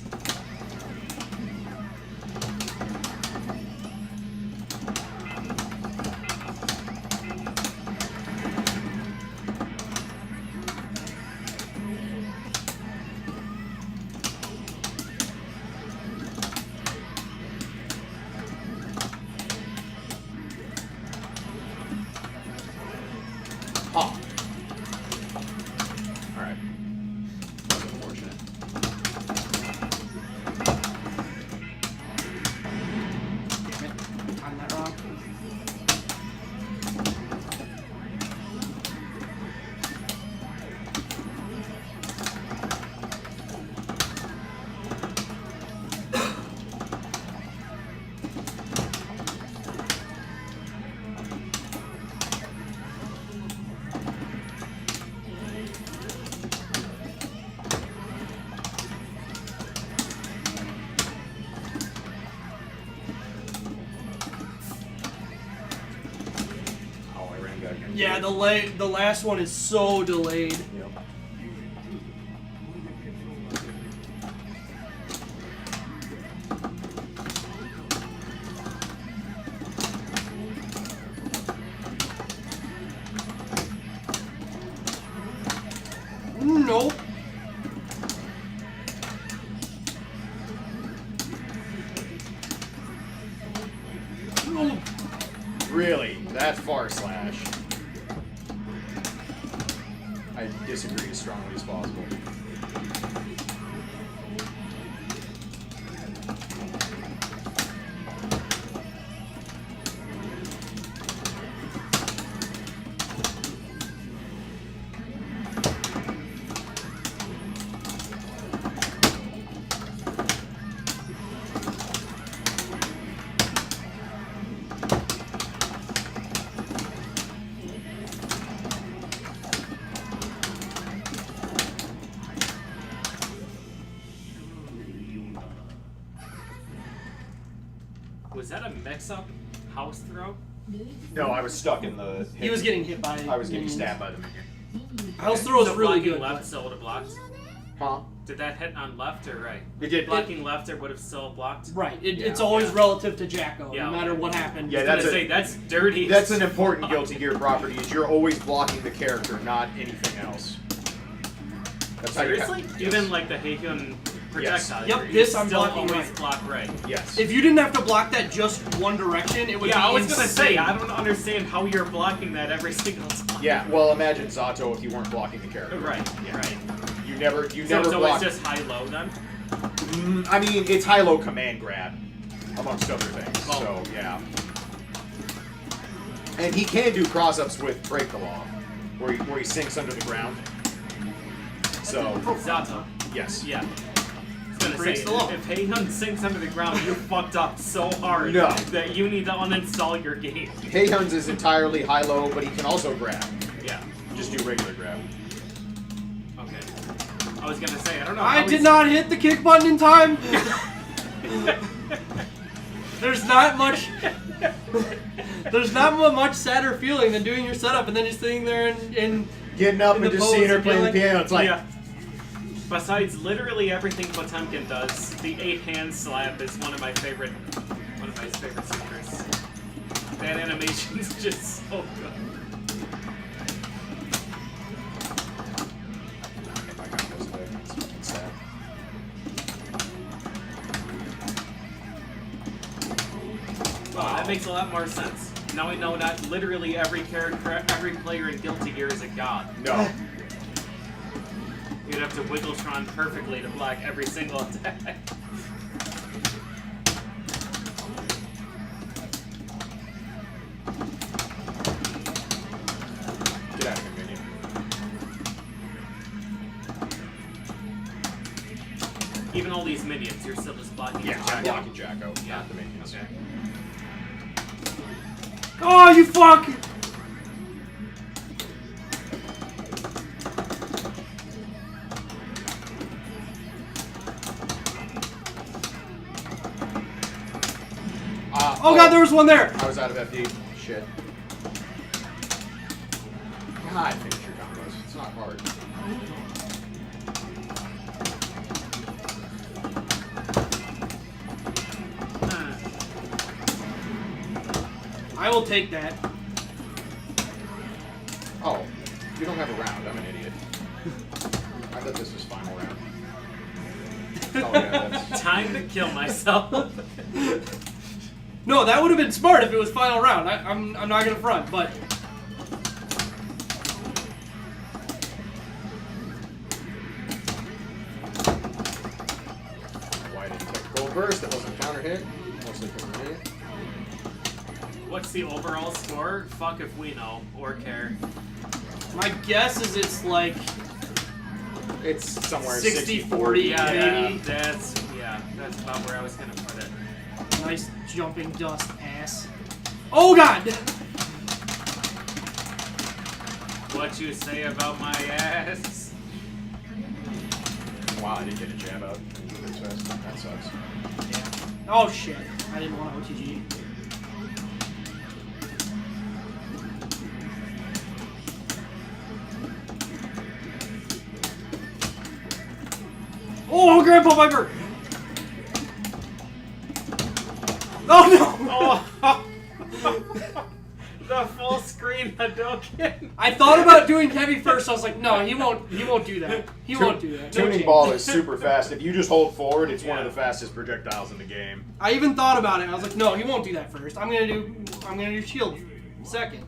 S3: Yeah, the last one is so delayed.
S2: Yep.
S3: Nope.
S2: Really? That far slash? I disagree as strongly as possible.
S1: Was that a mix-up house throw?
S2: No, I was stuck in the...
S3: He was getting hit by...
S2: I was getting
S3: minions.
S2: stabbed by the minion.
S3: House throw is
S1: So
S3: really
S1: blocking
S3: good.
S1: left
S3: but-
S1: still would have blocked?
S2: Huh?
S1: Did that hit on left or right?
S2: It did.
S1: Blocking left or would have still blocked?
S3: Right. It's
S2: Yeah.
S3: always relative to Jacko,
S1: Yeah,
S3: no matter
S1: okay.
S3: what happened.
S2: Yeah,
S1: I was
S2: that's
S1: gonna say, that's dirty.
S2: That's an important Guilty Gear property, is you're always blocking the character, not anything else. That's how
S1: Seriously?
S2: you have,
S1: Even like the Heian projectile.
S3: Yep,
S1: you
S3: this I'm
S1: still
S3: blocking
S1: always
S3: right.
S1: block right.
S2: Yes.
S3: If you didn't have to block that just one direction, it would
S1: Yeah,
S3: be
S1: I was gonna
S3: insane.
S1: say, I don't understand how you're blocking that every single time.
S2: Yeah, well, imagine Zato if you weren't blocking the character.
S1: Right,
S2: Yeah.
S1: right.
S2: You never
S1: So
S2: block.
S1: it's always just high-low then?
S2: I mean, it's high-low command grab, amongst other things.
S1: Oh.
S2: So yeah. And he can do cross-ups with Break the Law, where he sinks under the ground. So
S1: Zato.
S2: yes.
S1: Yeah. I was gonna
S3: Breaks
S1: say,
S3: the law.
S1: if Heian sinks under the ground, you fucked up so hard
S2: No.
S1: that you need to uninstall your game.
S2: Heihan's is entirely high-low, but he can also grab.
S1: Yeah.
S2: Just do regular grab.
S1: Okay. I was gonna say, I don't know.
S3: I
S1: how
S3: did
S1: he's-
S3: not hit the kick button in time. There's not much. There's not much sadder feeling than doing your setup and then just sitting there and
S2: Getting up
S3: In
S2: and
S3: the
S2: just
S3: pose
S2: seeing her
S3: and
S2: playing the
S3: feeling-
S2: piano, it's like,
S1: Yeah. Besides literally everything Potemkin does, the 8-hand slap is one of my favorite secrets. That animation is just so good.
S2: my combos today. It's fucking sad.
S1: Wow, that makes a lot more sense. Now we know not literally every character, every player in Guilty Gear is a god.
S2: No.
S1: You'd have to Wiggletron perfectly to block every single attack.
S2: Get out of here, minion.
S1: Even all these minions, you're still just blocking
S2: Yeah,
S1: the
S2: I'm
S1: Jacko.
S2: blocking Jacko,
S1: Yeah.
S2: not the minions.
S1: Okay.
S3: oh, you fuck! Oh god, there was one there.
S2: I was out of FD. Shit. God, finish your combos. It's not hard.
S3: I will take that.
S2: Oh, you don't have a round. I'm an idiot. I thought this was final round. Oh yeah, that's...
S1: Time to kill myself.
S3: No, that would have been smart if it was final round. I'm not gonna front, but
S2: Why didn't take gold burst? That wasn't a counter hit. Mostly because of me.
S1: What's the overall score? Fuck if we know or care.
S3: my guess is it's like
S2: It's somewhere
S3: 60-40,
S1: Yeah,
S3: maybe.
S1: that's about where I was gonna put it.
S3: Nice jumping dust ass. Oh god!
S1: What you say about my ass?
S2: Wow, I didn't get a jab out. That sucks.
S3: Yeah. Oh shit. I didn't want OTG. Oh, Grandpa Viper! Oh no!
S1: Oh. The full screen Hadouken.
S3: I thought about doing heavy first. I was like, no, he won't do that. He won't do that. No
S2: Tuning
S3: chance.
S2: ball is super fast. If you just hold forward, it's one of the fastest projectiles in the game.
S3: I even thought about it. I was like, no, he won't do that first. I'm gonna do shield second.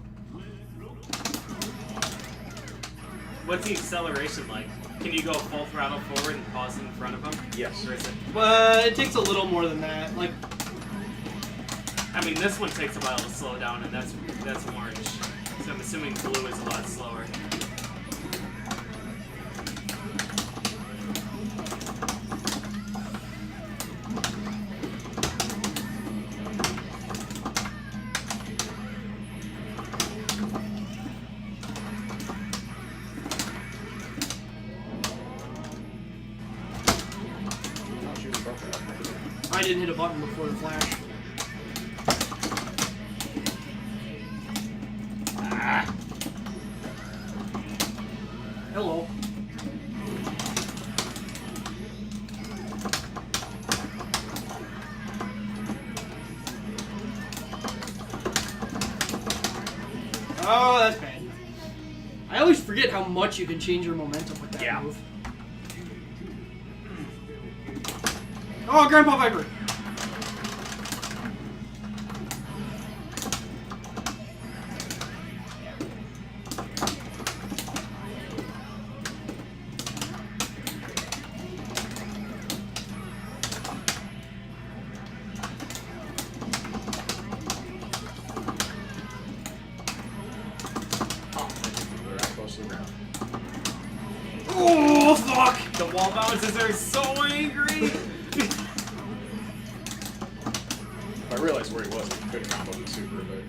S1: What's the acceleration like? Can you go full throttle forward and pause in front of him?
S2: Yes.
S1: Or is it?
S3: It takes a little more than that. Like,
S1: I mean, this one takes a while to slow down, and that's orange. So I'm assuming blue is a lot slower.
S3: I didn't hit a button before the flash. Hello. Oh, that's bad. I always forget how much you can change your momentum with that move. Oh, Grandpa Viper! Oh, fuck!
S1: The wall bounces are so angry!
S2: I realized where he was, I could combo the super, but...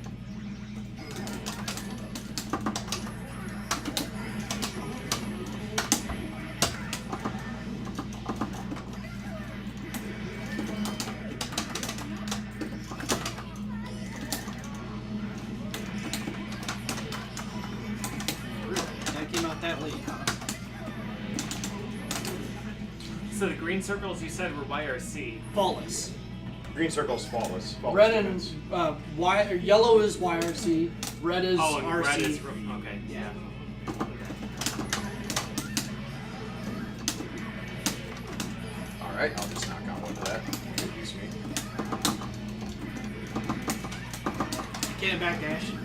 S3: That came out that late, huh?
S1: So the green circles you said were Y or C.
S3: Flawless.
S2: Green circle's flawless.
S3: Red and yellow is YRC. Red is
S1: Oh, and
S3: RC.
S1: red is okay. Yeah.
S2: Alright, I'll just knock out one of that. Excuse me.
S3: Can't backdash.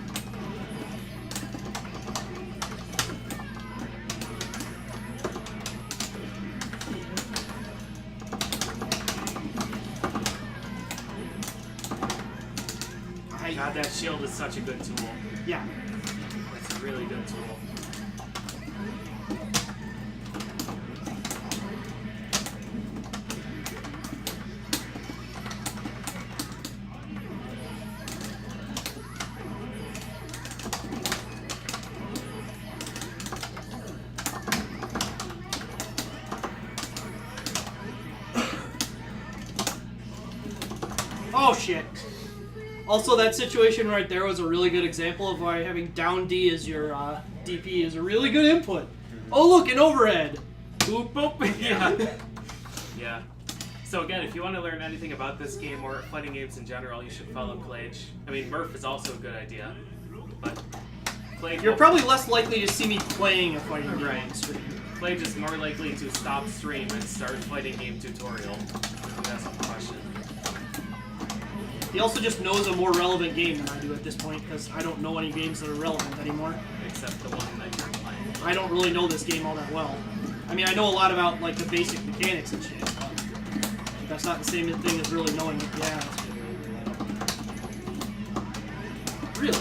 S1: God, that shield is such a good tool.
S3: Yeah.
S1: It's a really good tool.
S3: Oh shit. Also, that situation right there was a really good example of why having down D as your DP is a really good input. Oh look, an overhead.
S1: Boop boop. Yeah. Yeah. So again, if you want to learn anything about this game or fighting games in general, you should follow Clage. I mean, Murph is also a good idea, but Clage.
S3: You're probably less likely to see me playing a fighting game
S1: Right.
S3: on stream.
S1: Clage is more likely to stop stream and start fighting game tutorial. That's the question.
S3: He also just knows a more relevant game than I do at this point, because I don't know any games that are relevant anymore.
S1: Except the one that you're playing.
S3: I don't really know this game all that well. I mean, I know a lot about like the basic mechanics and shit, but that's not the same thing as really knowing. Yeah. Really?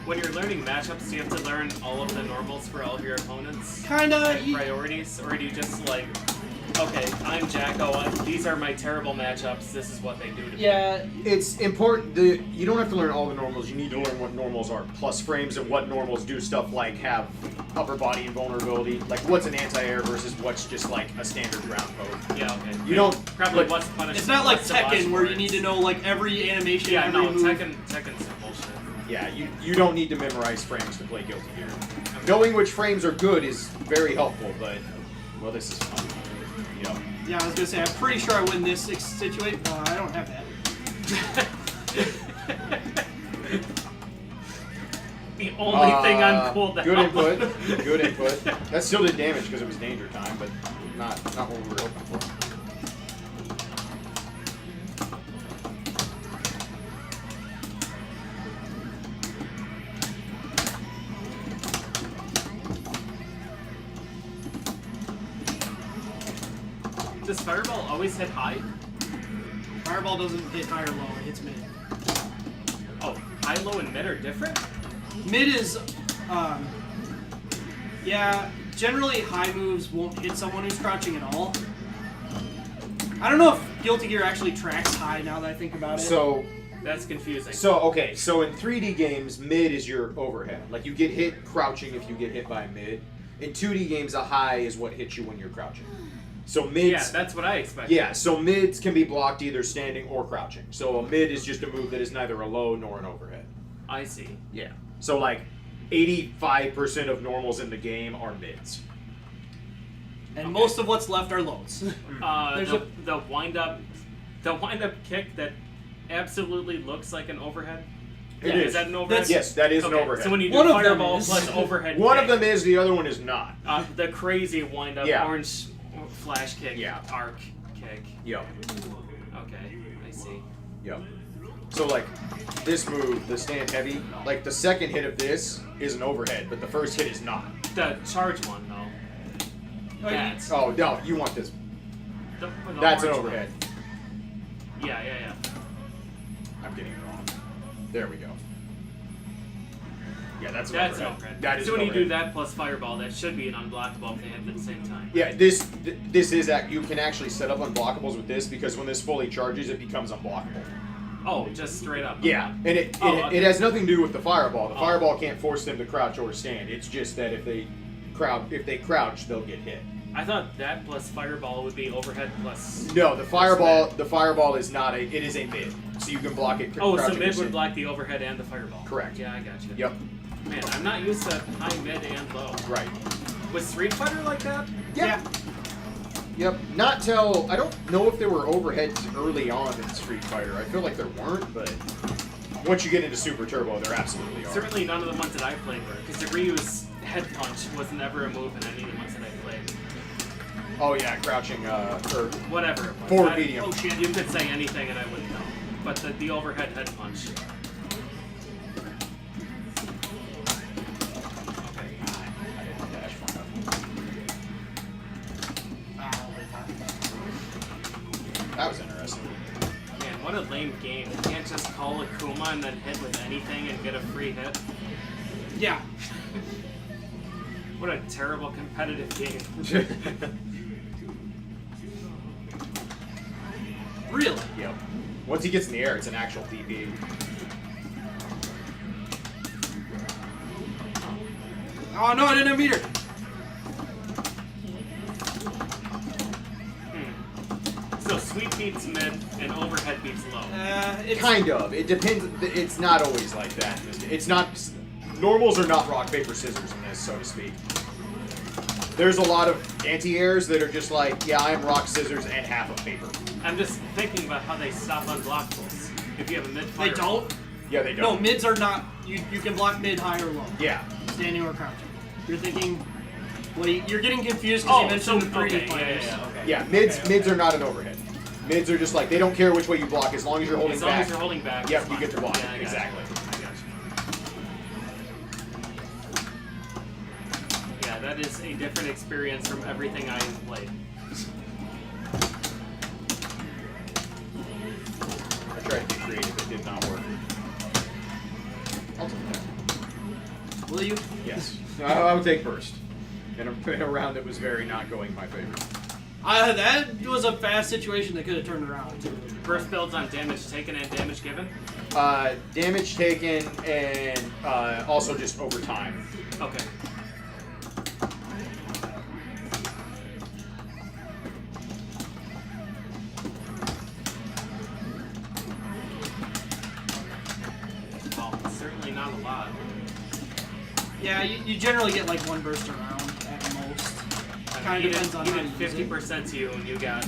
S1: When you're learning matchups, do you have to learn all of the normals for all of your opponents?
S3: Kinda.
S1: And priorities? Or do you just like, okay, I'm Jacko, these are my terrible matchups, this is what they do to me?
S3: Yeah.
S2: It's important. You don't have to learn all the normals. You need to learn what normals are plus frames and what normals do stuff like have upper body invulnerability. Like what's an anti-air versus what's just like a standard ground code.
S1: Yeah, okay.
S2: You don't
S1: Probably
S2: like,
S1: what's punishment.
S3: It's not like
S1: what's the
S3: Tekken where you
S1: watch
S3: need to
S1: words.
S3: know like every animation.
S1: Yeah,
S3: every
S1: no,
S3: move.
S1: Tekken's some bullshit.
S2: Yeah, you don't need to memorize frames to play Guilty Gear. Knowing which frames are good is very helpful, but Well, this is fun. Yep.
S3: Yeah, I was gonna say, I'm pretty sure I win this situation. I don't have that.
S1: The only thing on cooldown.
S2: Good input. Good input. That still did damage because it was danger time, but not what we were hoping for.
S1: Does Fireball always hit high?
S3: Fireball doesn't hit high or low, it hits mid.
S1: Oh, high, low, and mid are different?
S3: Mid is, yeah, generally high moves won't hit someone who's crouching at all. I don't know if Guilty Gear actually tracks high now that I think about it.
S2: So
S1: that's confusing.
S2: So okay, so in 3D games, mid is your overhead. Like you get hit crouching if you get hit by mid. In 2D games, a high is what hits you when you're crouching. So mids.
S1: Yeah, that's what I expected.
S2: Yeah, so mids can be blocked either standing or crouching. So a mid is just a move that is neither a low nor an overhead.
S1: I see.
S2: Yeah. So like 85% of normals in the game are mids.
S3: And most of what's left are lows.
S1: The wind up kick that absolutely looks like an overhead.
S2: It is.
S1: Is that an overhead?
S2: Yes, that is an overhead.
S1: So when you do
S3: One of them
S1: Fireball
S3: is.
S1: plus overhead
S2: One
S1: kick,
S2: of them is, the other one is not.
S1: the crazy wind up orange flash kick, arc kick.
S2: Yep.
S1: Okay, I see.
S2: Yep. So like this move, the stand heavy, like the second hit of this is an overhead, but the first hit is not.
S1: The charge one though. That's
S2: Oh no, you want this.
S1: the
S2: That's an
S1: orange
S2: overhead.
S1: one. Yeah.
S2: I'm getting it wrong. There we go. Yeah, that's an
S1: That's an
S2: overhead.
S1: overhead.
S2: That is
S1: so
S2: an
S1: when you do
S2: overhead.
S1: that plus Fireball, that should be an unblockable if they hit at the same time.
S2: Yeah, this is that you can actually set up unblockables with this because when this fully charges, it becomes unblockable.
S1: Oh, just straight up.
S2: Yeah, and it has nothing to do with the fireball. The fireball can't force them to crouch or stand. It's just that if they crouch, they'll get hit.
S1: I thought that plus Fireball would be overhead plus.
S2: No, the fireball is not it is a mid, so you can block it.
S1: Oh, so
S2: crouching or
S1: mid would
S2: standing.
S1: block the overhead and the Fireball.
S2: Correct.
S1: Yeah, I got you.
S2: Yep.
S1: Man, I'm not used to high, mid, and low.
S2: Right.
S1: Was Street Fighter like that?
S2: Yeah. Yep. Not till I don't know if there were overheads early on in Street Fighter. I feel like there weren't, but once you get into Super Turbo, there absolutely are.
S1: Certainly none of the ones that I played were, because the Ryu's head punch was never a move in any of the ones that I played.
S2: Oh yeah, crouching or
S1: Whatever. it was.
S2: forward medium.
S3: Oh shit.
S1: You could say anything and I wouldn't know. But the overhead head punch.
S2: That was interesting.
S1: Man, what a lame game. You can't just call a Kuma and then hit with anything and get a free hit.
S3: Yeah.
S1: What a terrible competitive game.
S3: Really?
S2: Yep. Once he gets in the air, it's an actual DP.
S3: Oh no, I didn't have meter.
S1: So sweep beats mid and overhead beats low.
S3: It's
S2: Kind of. It depends. It's not always like that. It's not. Normals are not rock, paper, scissors in this, so to speak. There's a lot of anti-airs that are just like, yeah, I'm rock, scissors, and half of paper.
S1: I'm just thinking about how they stop unblockables. If you have a mid
S3: They
S1: fire.
S3: don't?
S2: Yeah, they
S3: No,
S2: don't.
S3: mids are not. You can block mid, high, or low.
S2: Yeah.
S3: Standing or crouching. You're thinking. Well, you're getting confused because you mentioned the 3D
S1: okay,
S3: players.
S1: okay.
S2: Yeah, mids are not an overhead. Mids are just like, they don't care which way you block as long as you're holding
S1: As long
S2: back.
S1: as you're holding back.
S2: Yep,
S1: it's
S2: you
S1: fine.
S2: get to block.
S1: Yeah, I got
S2: Exactly.
S1: you. I got you. Yeah, that is a different experience from everything I have played.
S2: I tried to be creative, it did not work. I'll take that.
S3: Will you?
S2: Yes. I would take first. In a round that was very not going my favor.
S3: That was a fast situation that could have turned around.
S1: First builds on damage taken and damage given.
S2: Damage taken and also just over time.
S1: Okay. Well, certainly not a lot.
S3: Yeah, you generally get like one burst around at most.
S1: I
S3: kind of depends on how
S1: Even
S3: you use it.
S1: 50% to you, and you got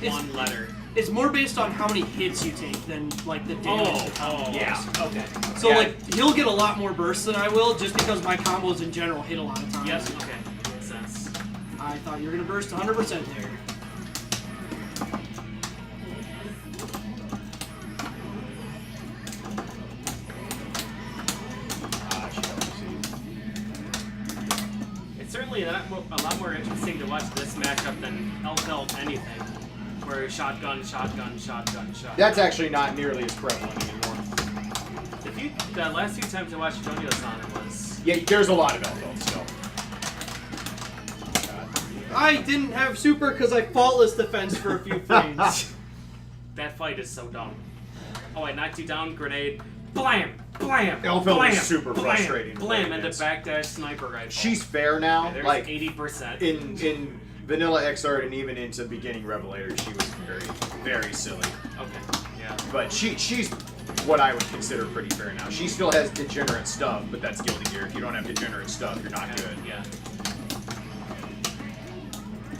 S1: one letter.
S3: It's more based on how many hits you take than like the damage. the combo
S2: yeah.
S3: does.
S1: Okay.
S3: So
S1: Yeah.
S3: like he'll get a lot more bursts than I will, just because my combos in general hit a lot of times.
S1: Yes. Okay. Makes sense.
S3: I thought you were gonna burst 100% there.
S1: It's certainly a lot more interesting to watch this matchup than LFL anything, where shotgun, shotgun, shotgun, shotgun.
S2: That's actually not nearly as prevalent anymore.
S1: The last few times I watched Jonio-san, it was.
S2: Yeah, there's a lot of Elfeld still.
S3: I didn't have super because I faultless defense for a few frames.
S1: That fight is so dumb. Oh, I knocked you down, grenade, blam, blam,
S2: Elfeld
S1: blam,
S2: is super
S1: blam,
S2: frustrating to
S1: blam,
S2: play
S1: and the
S2: against.
S1: backdash sniper rifle.
S2: She's fair now.
S1: There's
S2: Like
S1: 80%.
S2: in Vanilla XR and even into beginning Revelator, she was very, very silly.
S1: Okay, yeah.
S2: But she's what I would consider pretty fair now. She still has degenerate stuff, but that's Guilty Gear. If you don't have degenerate stuff, you're not good.
S1: Yeah.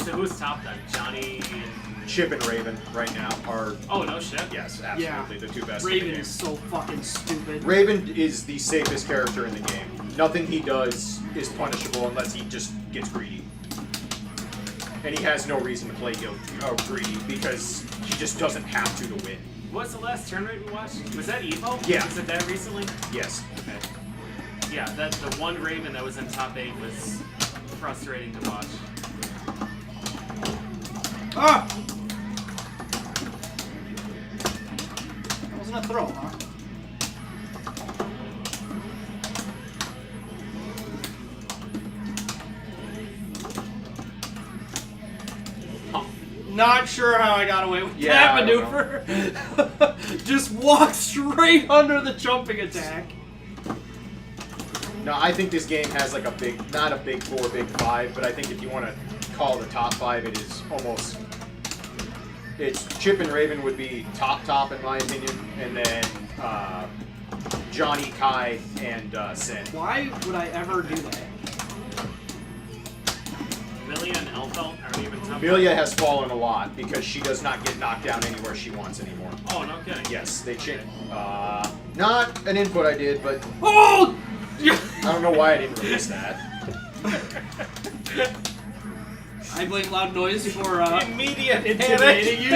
S1: So who's top then? Johnny and...
S2: Chip and Raven right now are
S1: Oh, no shit.
S2: yes, absolutely the two best
S3: Raven
S2: in the
S3: is
S2: game.
S3: so fucking stupid.
S2: Raven is the safest character in the game. Nothing he does is punishable unless he just gets greedy. And he has no reason to play greedy because he just doesn't have to win.
S1: What's the last tournament we watched? Was that Evo?
S2: Yeah.
S1: Was it that recently?
S2: Yes.
S1: Okay. Yeah, the one Raven that was in top 8 was frustrating to watch.
S3: Ah! That wasn't a throw, huh? Not sure how I got away with
S2: Yeah,
S3: that
S2: I don't
S3: maneuver. Just walk straight under the jumping attack.
S2: No, I think this game has like a big, not a big 4, big 5, but I think if you want to call the top 5, it is almost, it's Chip and Raven would be top in my opinion, and then Johnny, Kai, and Sin.
S3: Why would I ever do that?
S1: Millie and Elfelt aren't even top.
S2: Amelia has fallen a lot because she does not get knocked down anywhere she wants anymore.
S1: Oh, no kidding.
S2: Yes, they changed. Not an input I did, but
S3: Oh!
S2: I don't know why I didn't release that.
S3: I blame loud noise for
S1: Immediate
S3: intimidating you.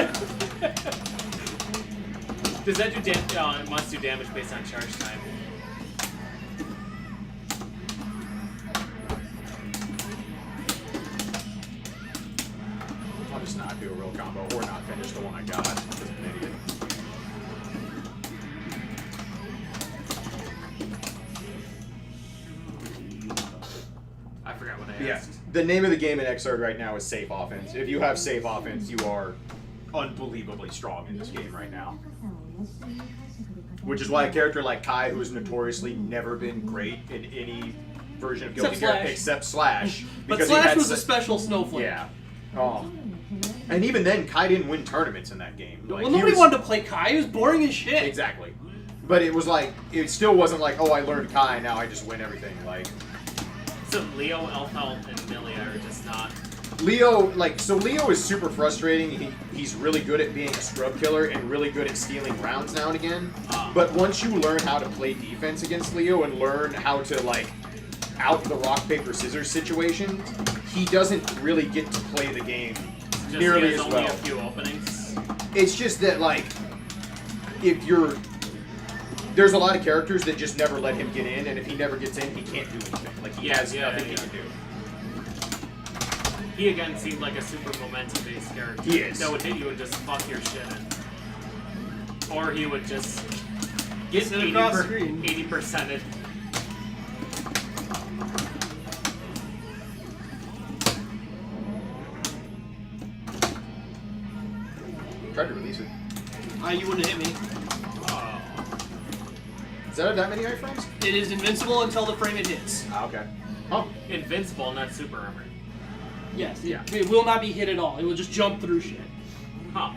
S1: Does that do damage? It must do damage based on charge time.
S2: I'll just not do a real combo or not finish the one I got because I'm an idiot.
S1: I forgot what I
S2: Yeah,
S1: asked.
S2: the name of the game in Xrd right now is safe offense. If you have safe offense, you are unbelievably strong in this game right now. Which is why a character like Kai, who has notoriously never been great in any version of Guilty Gear except Slash,
S3: But
S2: because he
S3: Slash
S2: had
S3: was a special snowflake.
S2: yeah. And even then, Kai didn't win tournaments in that game. Like,
S3: Well,
S2: he
S3: nobody
S2: was-
S3: wanted to play Kai. He was boring as shit.
S2: Exactly. But it was like, it still wasn't like, oh, I learned Kai, now I just win everything. Like,
S1: So Leo, Elfelt, and Millie are just not.
S2: Leo, so Leo is super frustrating. He's really good at being a scrub killer and really good at stealing rounds now and again. But once you learn how to play defense against Leo and learn how to, out the rock, paper, scissors situation, he doesn't really get to play the game
S1: Just
S2: nearly
S1: he has
S2: as
S1: only
S2: well.
S1: a few openings.
S2: It's just that, if you're... There's a lot of characters that just never let him get in, and if he never gets in, he can't do anything. He has nothing he can do.
S1: He again seemed like a super momentum-based character.
S2: He is.
S1: That would hit you and just fuck your shit in. Or he would just get
S3: Sit across the screen.
S1: 80%ed.
S2: Tried to release it.
S3: You wouldn't hit me.
S1: Oh.
S2: Is that that many iframes?
S3: It is invincible until the frame it hits.
S2: Okay. Oh.
S1: Invincible, not super armor.
S3: Yes,
S2: Yeah.
S3: it will not be hit at all. It will just jump through shit.
S1: Huh.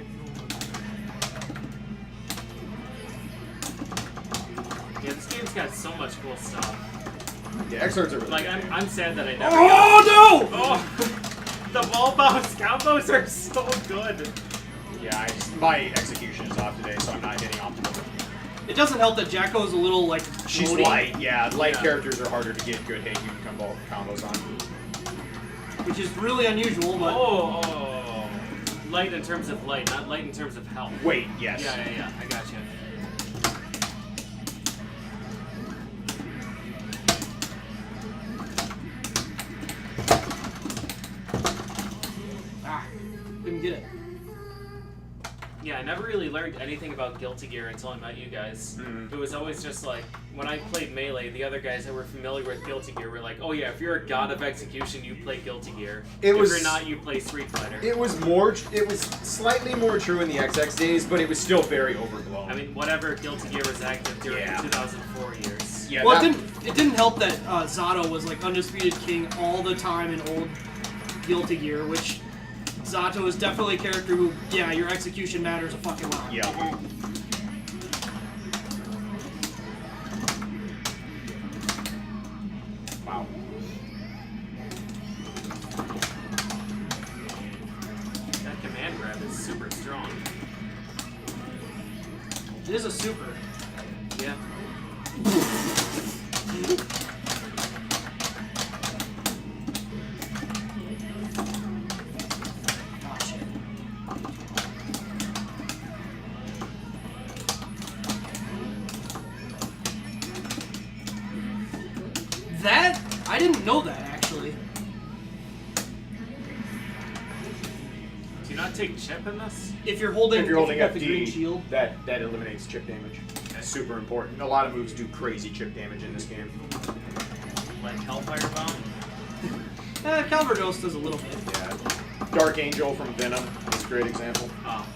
S1: Yeah, this game's got so much cool stuff.
S2: Yeah, Xrds are really
S1: Like,
S2: good.
S1: I'm sad that I never
S3: Oh no!
S1: got... Oh! The wall bounce combos are so good.
S2: Yeah, my execution is off today, so I'm not hitting optimal.
S3: It doesn't help that Jacko's a little, like,
S2: She's
S3: floaty,
S2: light, yeah. Light characters are harder to get good Hey Human combos on.
S3: which is really unusual, but...
S1: Oh. Light in terms of light, not light in terms of health.
S2: Wait, yes.
S1: Yeah. I got you.
S3: Didn't get it.
S1: Yeah, I never really learned anything about Guilty Gear until I met you guys. It was always just like, when I played Melee, the other guys that were familiar with Guilty Gear were like, oh yeah, if you're a god of execution, you play Guilty Gear. If you're not, you play Street Fighter.
S2: It was slightly more true in the XX days, but it was still very overblown.
S1: I mean, whatever Guilty Gear was active during the 2004 years.
S2: Yeah,
S3: well, it didn't help that Zato was like undisputed king all the time in old Guilty Gear, which Zato is definitely a character who, yeah, your execution matters a fucking lot.
S2: Yeah. Wow.
S1: That command grab is super strong.
S3: It is a super.
S1: Yeah.
S3: That? I didn't know that, actually.
S1: Do you not take chip in this?
S3: If you're holding,
S2: If you're holding
S3: got the
S2: FD,
S3: green shield.
S2: that eliminates chip damage. That's super important. A lot of moves do crazy chip damage in this game.
S1: Like Hellfire Bomb?
S3: Calvert Ghost does a little bit.
S2: Yeah. Dark Angel from Venom is a great example.
S1: Oh.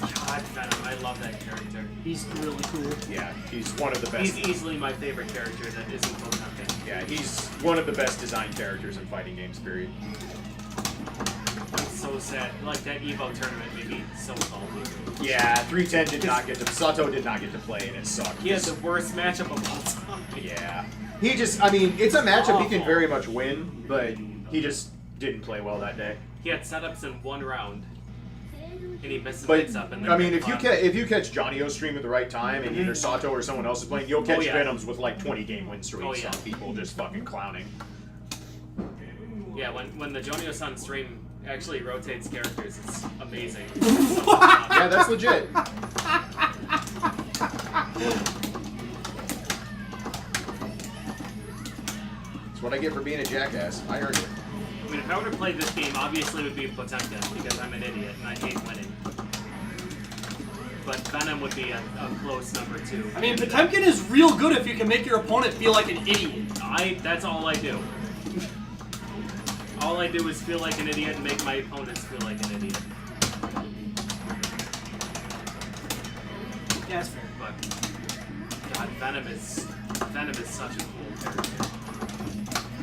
S1: God, Venom, I love that character.
S3: He's really cool.
S2: Yeah, he's one of the best.
S1: He's easily my favorite character that isn't Potemkin.
S2: Yeah, he's one of the best designed characters in fighting games, period.
S1: I'm so sad. Like, that Evo tournament made me so salty.
S2: Yeah, 310 did not get to... Sato did not get to play, and it sucked.
S1: He had the worst matchup of all time.
S2: Yeah. He just... I mean, it's a matchup he can
S1: Awful.
S2: very much win, but he just didn't play well that day.
S1: He had setups in one round. And he missed the
S2: But,
S1: mix up. And then
S2: I mean, if you catch Johnny O's stream at the right time, and either Sato or someone else is playing, you'll catch
S1: yeah.
S2: Venoms with like 20-game win streaks
S1: Oh, yeah.
S2: on people just fucking clowning.
S1: Yeah, when the Jonio-san stream actually rotates characters, it's amazing.
S2: Yeah, that's legit. That's what I get for being a jackass. I earned it.
S1: I mean, if I were to play this game, obviously it would be Potemkin, because I'm an idiot and I hate winning. But Venom would be a close number 2.
S3: I mean, Potemkin is real good if you can make your opponent feel like an idiot.
S1: That's all I do. All I do is feel like an idiot and make my opponents feel like an idiot.
S3: Yeah, that's fair.
S1: But God, Venom is such a cool character.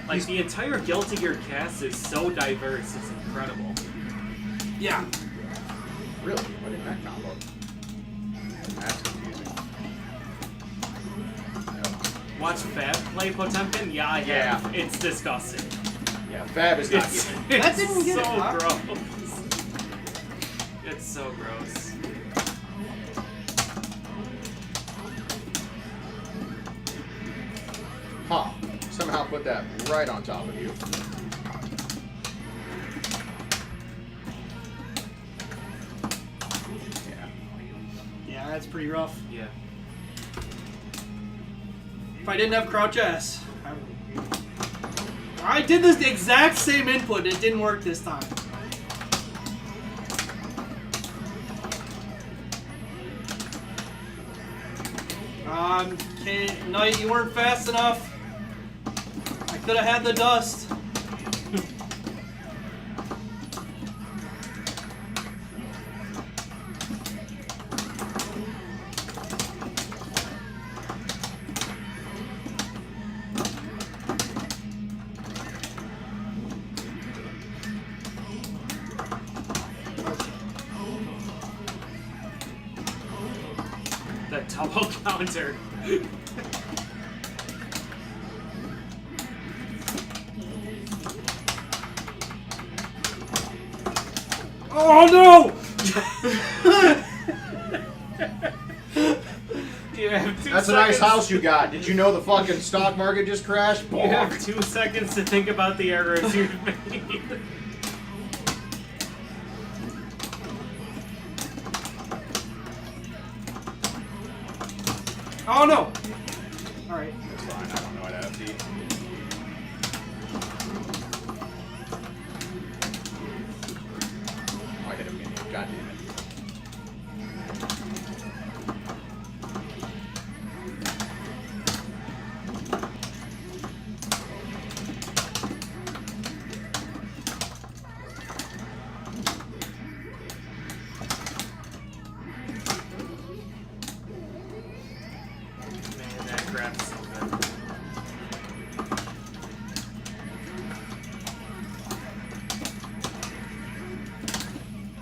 S1: Like, the entire Guilty Gear cast is so diverse, it's incredible.
S3: Yeah.
S2: Really? What did that combo? That's confusing.
S1: Watch Fab play Potemkin? Yeah, I have. It's disgusting.
S2: Yeah, Fab is not
S1: It's,
S2: getting
S1: it's
S3: That didn't get
S1: so
S3: it, huh?
S1: gross. It's so gross.
S2: Huh. Somehow put that right on top of you. Yeah.
S3: Yeah, that's pretty rough.
S1: Yeah.
S3: If I didn't have Crouch S, I did this exact same input. It didn't work this time. Knight, you weren't fast enough. I could have had the dust.
S1: The double counter.
S3: Oh no!
S1: You have 2
S2: That's
S1: seconds.
S2: a nice house you got. Did you know the fucking stock market just crashed?
S1: You have 2 seconds to think about the errors you've made.
S3: Oh no! Alright.
S2: That's fine. I don't know how to FD. Oh, I hit a minion. God damn it.
S1: Man, that grab's so good.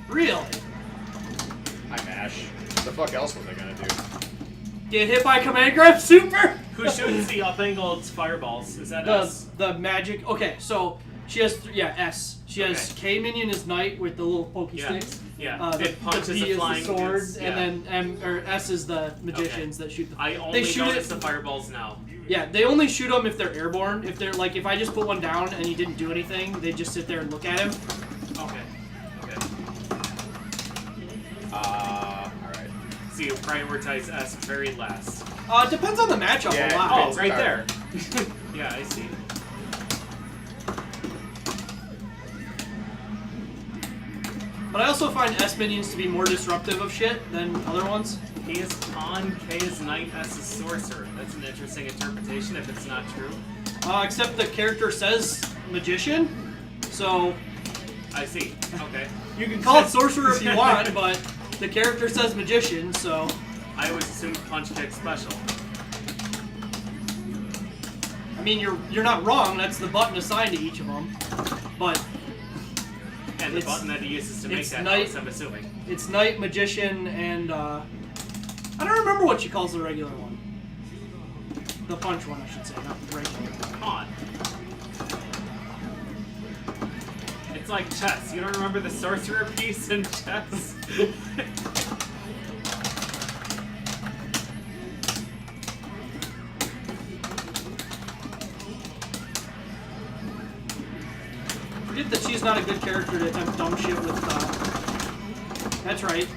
S3: Really?
S2: I mash. What the fuck else was I gonna do?
S3: Get hit by command grab super?
S1: Who shoots the up-angled fireballs? Is that us?
S3: The magic. Okay, so she has S. She has
S1: Okay.
S3: K minion is knight with the little pokey
S1: Yeah.
S3: sticks.
S1: Yeah.
S3: The
S1: It punches
S3: B
S1: the
S3: is
S1: flying
S3: the sword,
S1: dudes.
S3: and
S1: Yeah.
S3: then S is the magicians that shoot the.
S1: I only
S3: they shoot
S1: notice
S3: it.
S1: the fireballs now.
S3: Yeah, they only shoot them if they're airborne. If they're like, if I just put one down and he didn't do anything, they just sit there and look at him.
S1: Okay. Okay.
S2: Alright.
S1: So you prioritize S very last.
S3: Depends on the matchup
S2: Yeah,
S3: a lot.
S1: Oh,
S2: Depends
S1: right there.
S2: entirely.
S1: Yeah, I see.
S3: But I also find S minions to be more disruptive of shit than other ones.
S1: He is pawn, K is knight, S is sorcerer. That's an interesting interpretation if it's not true.
S3: Except the character says magician, so
S1: I see. Okay.
S3: you can call it sorcerer if you want, but the character says magician, so.
S1: I always assumed punch kick special.
S3: I mean, you're not wrong. That's the button assigned to each of them, but
S1: And the
S3: It's-
S1: button that he uses to make
S3: it's
S1: that
S3: knight-
S1: house, I'm assuming.
S3: it's knight, magician, and I don't remember what she calls the regular one. The punch one, I should say, not the regular one.
S1: Pawn. It's like chess. You don't remember the sorcerer piece in chess?
S3: Forget that she's not a good character to attempt dumb shit with. That's right.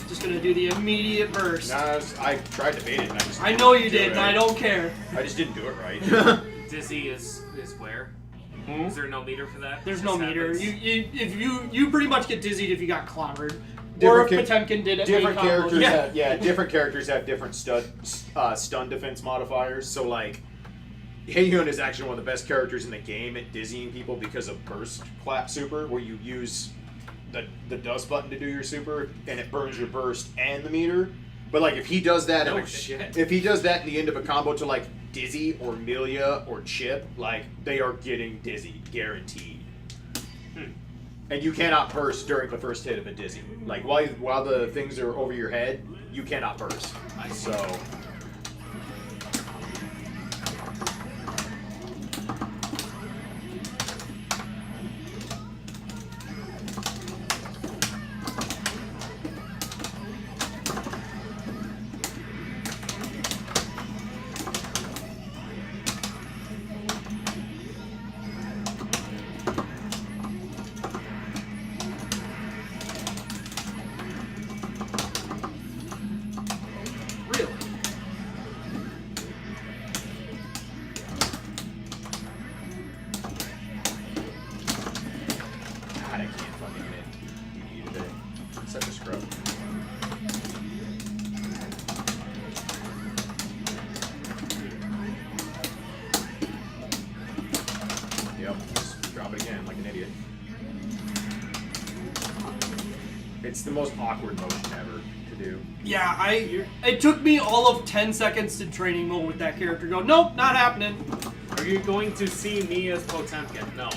S3: Just gonna do the immediate burst.
S2: Nah, I tried to bait it and I just
S3: I know you
S2: didn't do
S3: did,
S2: it
S3: and I
S2: right.
S3: don't care.
S2: I just didn't do it right.
S1: Dizzy is where?
S2: Hmm?
S1: Is there no meter for that?
S3: There's
S1: It
S3: no
S1: just
S3: meter.
S1: happens?
S3: You pretty much get dizzied if you got clobbered. Or
S2: Different
S3: if Potemkin did it.
S2: different characters
S3: Yeah.
S2: have different characters have different stun defense modifiers. So like Haehyun is actually one of the best characters in the game at dizzying people because of burst clap super, where you use the dust button to do your super and it burns your burst and the meter. But like if he does that
S1: No
S2: in
S1: shit.
S2: if he does that in the end of a combo to like Dizzy or Milia or Chip, like they are getting dizzy, guaranteed. And you cannot burst during the first hit of a dizzy. Like while the things are over your head, you cannot burst.
S1: I see.
S2: So
S3: Really?
S2: God, I can't fucking hit you today. Such a scrub. Yep, just drop it again like an idiot. It's the most awkward motion ever to do.
S3: Yeah, it took me all of 10 seconds in training mode with that character. Go, nope, not happening.
S1: Are you going to see me as Potemkin? No.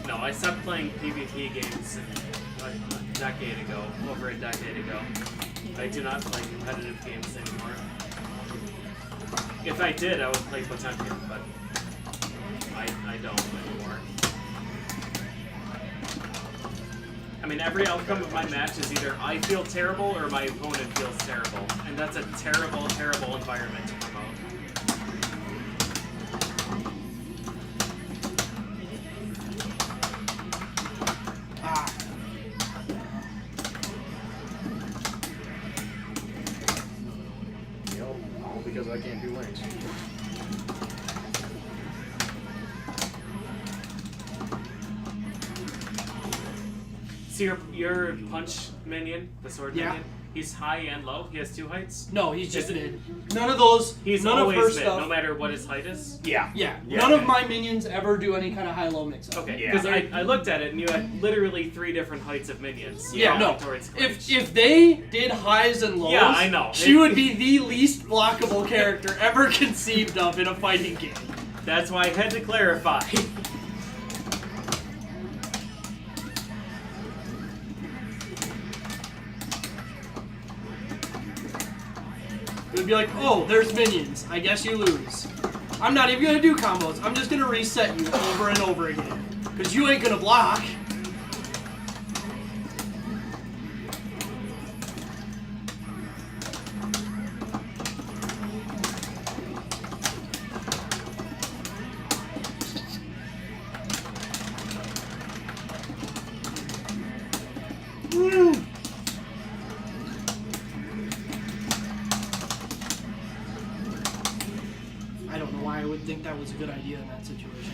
S1: No, I stopped playing PvP games a decade ago, over a decade ago. I do not play competitive games anymore. If I did, I would play Potemkin, but I don't anymore. I mean, every outcome of my match is either I feel terrible or my opponent feels terrible. And that's a terrible, terrible environment to promote.
S2: Because I can't do lanes.
S1: So your punch minion, the sword minion, he's high and low. He has 2 heights.
S3: No, he's just mid. None of those.
S1: He's
S3: none
S1: always
S3: of her
S1: mid,
S3: stuff.
S1: no matter what his height is.
S2: Yeah.
S3: Yeah. None of my minions ever do any kind of high-low mix-up.
S1: Okay, because I looked at it and you had literally 3 different heights of minions.
S3: Yeah, no.
S1: Towards Glitch.
S3: If they did highs and lows,
S1: yeah, I know.
S3: She would be the least blockable character ever conceived of in a fighting game.
S1: That's why I had to clarify.
S3: It would be like, oh, there's minions. I guess you lose. I'm not even going to do combos. I'm just going to reset you over and over again. Because you ain't going to block. I don't know why I would think that was a good idea in that situation.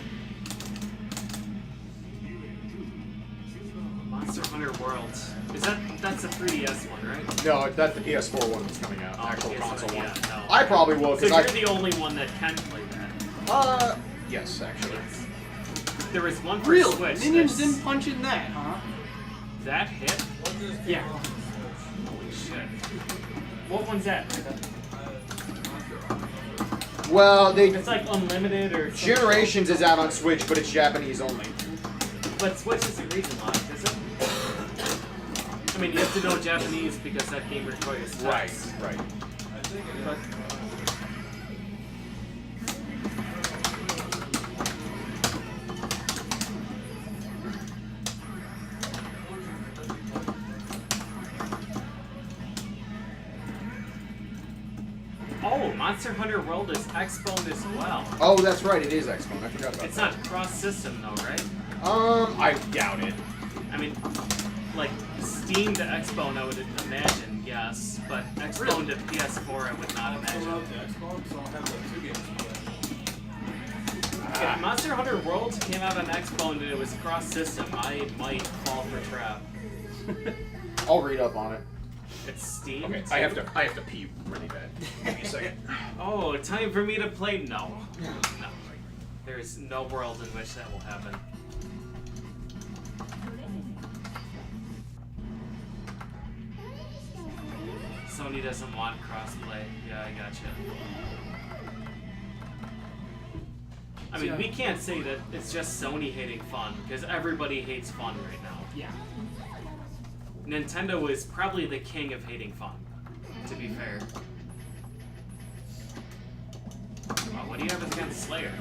S1: Monster Hunter World. That's a 3DS one, right?
S2: No, that's the PS4 one that's coming out.
S1: Oh,
S2: Actual
S1: PS4,
S2: console one.
S1: yeah, no.
S2: I probably will
S1: So
S2: because
S1: you're the only one that can play that.
S2: yes, actually.
S1: There was one for
S3: Really?
S1: Switch.
S3: Minions
S1: that's-
S3: didn't punch in that, huh?
S1: That hit?
S3: Yeah.
S1: Holy shit. What one's that?
S2: Well,
S1: It's like unlimited or something.
S2: Generations is out on Switch, but it's Japanese only.
S1: But Switch isn't region locked, is it? I mean, you have to know Japanese because that game requires text.
S2: Right.
S1: But oh, Monster Hunter World is X-Boned as well.
S2: Oh, that's right. It is X-Bone. I forgot about
S1: It's
S2: that.
S1: not cross-system though, right?
S2: I doubt it.
S1: I mean, like, Steam to X-Bone, I would imagine, yes, but X-Bone to PS4, I would not imagine. If Monster Hunter World came out on X-Bone and it was cross-system, I might fall for trap.
S2: I'll read up on it.
S1: It's Steam?
S2: Okay, I have to pee really bad. Give me a second.
S1: Oh, time for me to play? No. No. There's no world in which that will happen. Sony doesn't want crossplay. Yeah, I gotcha. I mean, we can't say that it's just Sony hating fun, because everybody hates fun right now.
S3: Yeah.
S1: Nintendo is probably the king of hating fun, to be fair. Wow, what do you have against Slayer?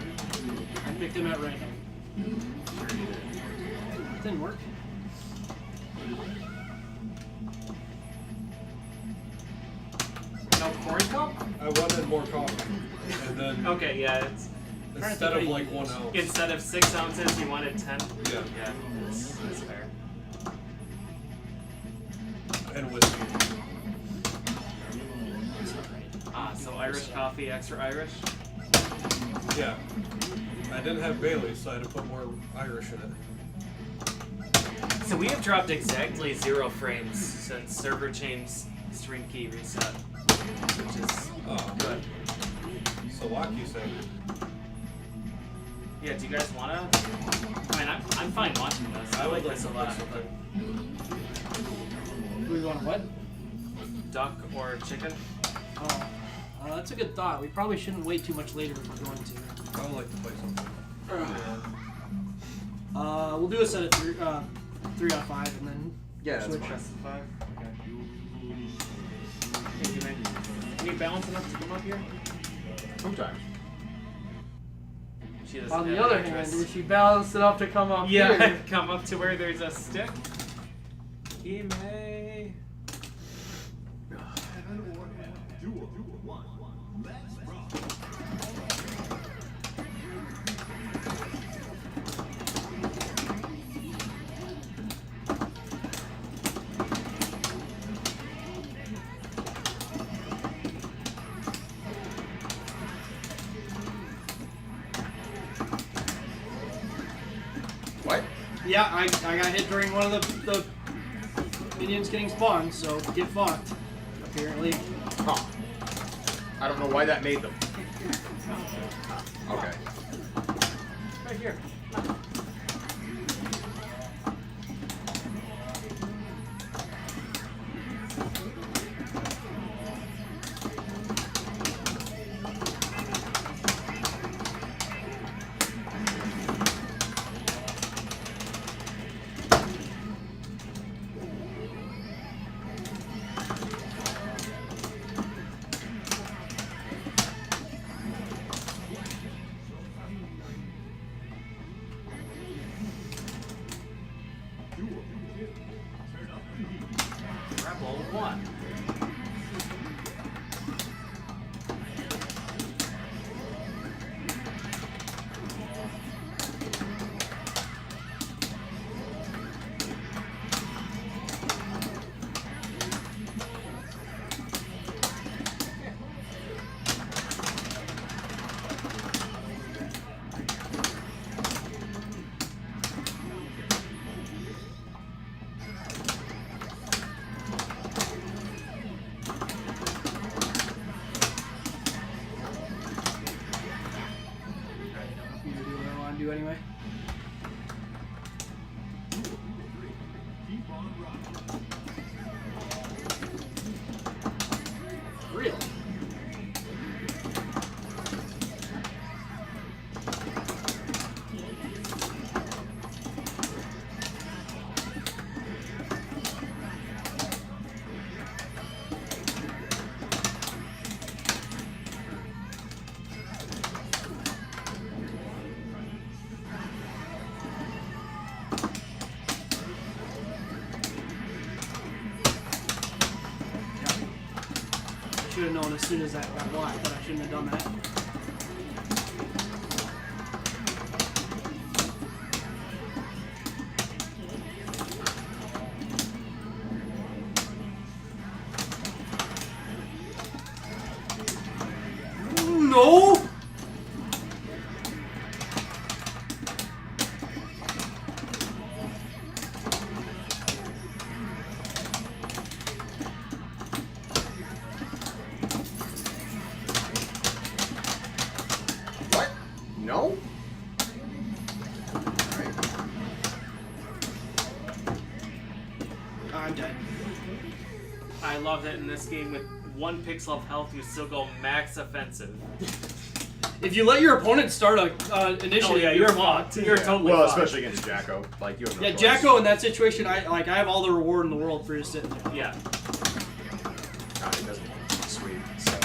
S3: I picked him at random.
S1: Sure you did.
S3: It didn't work.
S1: No corn cup?
S4: I wanted more coffee. And then
S1: Okay, yeah, it's
S4: instead of like 1 ounce.
S1: instead of 6 ounces, you wanted 10.
S4: Yeah.
S1: Yeah, that's fair.
S4: And whiskey.
S1: Ah, so Irish coffee, extra Irish.
S4: Yeah. I didn't have Bailey, so I had to put more Irish in it.
S1: So we have dropped exactly 0 frames since server change stream key reset, which is
S4: Oh,
S1: good.
S4: so lucky say.
S1: Yeah, do you guys wanna? I mean, I'm fine watching this. I like this a lot. But
S3: Do we want what?
S1: duck or chicken?
S3: Oh, that's a good thought. We probably shouldn't wait too much later if we're going to.
S4: I would like to play something.
S3: We'll do a set of 3 out of 5 and then switch.
S1: Press the 5. Okay. Can you balance enough to come up here?
S2: Sometimes.
S1: She doesn't
S3: On the
S1: have
S3: other
S1: an
S3: hand,
S1: interest.
S3: if she balanced enough to come up
S1: Yeah,
S3: here,
S1: come up to where there's a stick.
S4: Hime.
S2: What?
S3: Yeah, I got hit during one of the minions getting spawned, so get fucked. Apparently.
S2: Huh. I don't know why that made them. Okay.
S1: Right here. Rebel 1.
S3: You do what I want to do anyway. Really? I should have known as soon as that got blocked that I shouldn't have done that. No!
S2: What? No? Alright.
S3: I'm dead.
S1: I love that in this game with 1 pixel of health, you still go max offensive.
S3: If you let your opponent start a initiative,
S1: Oh yeah, you're fucked. You're totally
S2: Well,
S1: fucked.
S2: especially against Jacko. Like, you have no
S3: Yeah,
S2: choice.
S3: Jacko in that situation, I have all the reward in the world for just sitting there.
S1: Yeah.
S2: God, it doesn't. Sweet. So.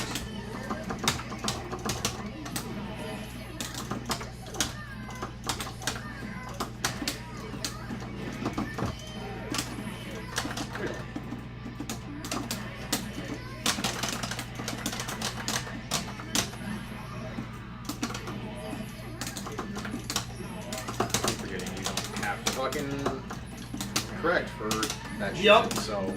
S2: I'm forgetting you don't have to fucking correct for that shit.
S3: Yup.
S2: So.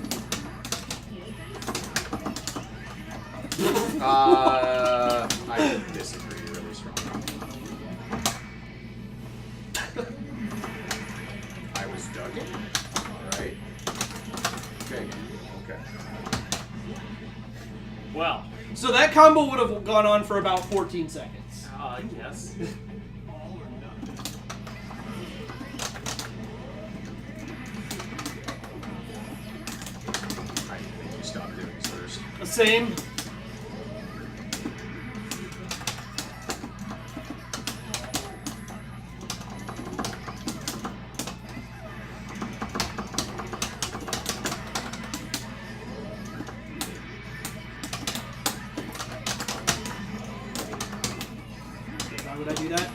S2: I disagree really strongly. I was ducking. Alright. Okay. Okay.
S1: Well,
S3: So that combo would have gone on for about 14 seconds.
S1: yes.
S2: I think you stopped doing this first.
S3: The same. Why would I do that?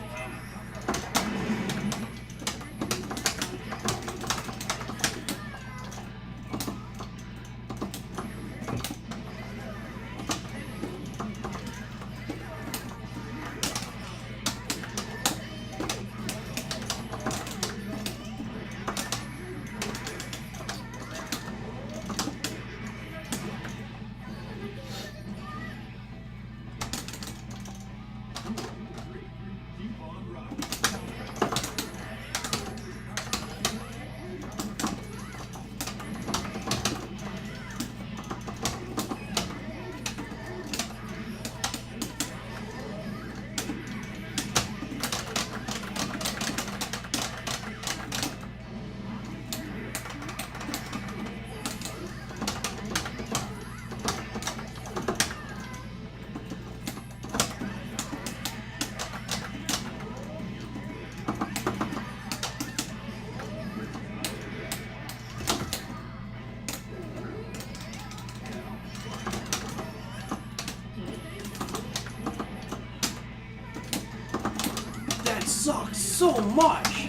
S3: sucks so much.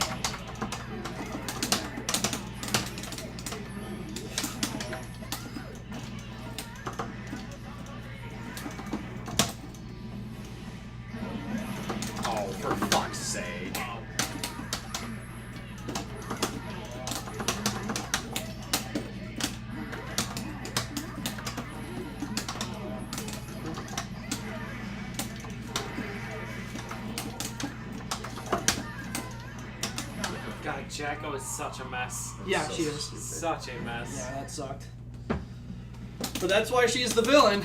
S2: Oh, for fuck's sake.
S1: God, Jacko is such a mess.
S3: Yeah,
S2: So
S3: she is.
S2: stupid.
S1: Such a mess.
S3: Yeah, that sucked. But that's why she's the villain.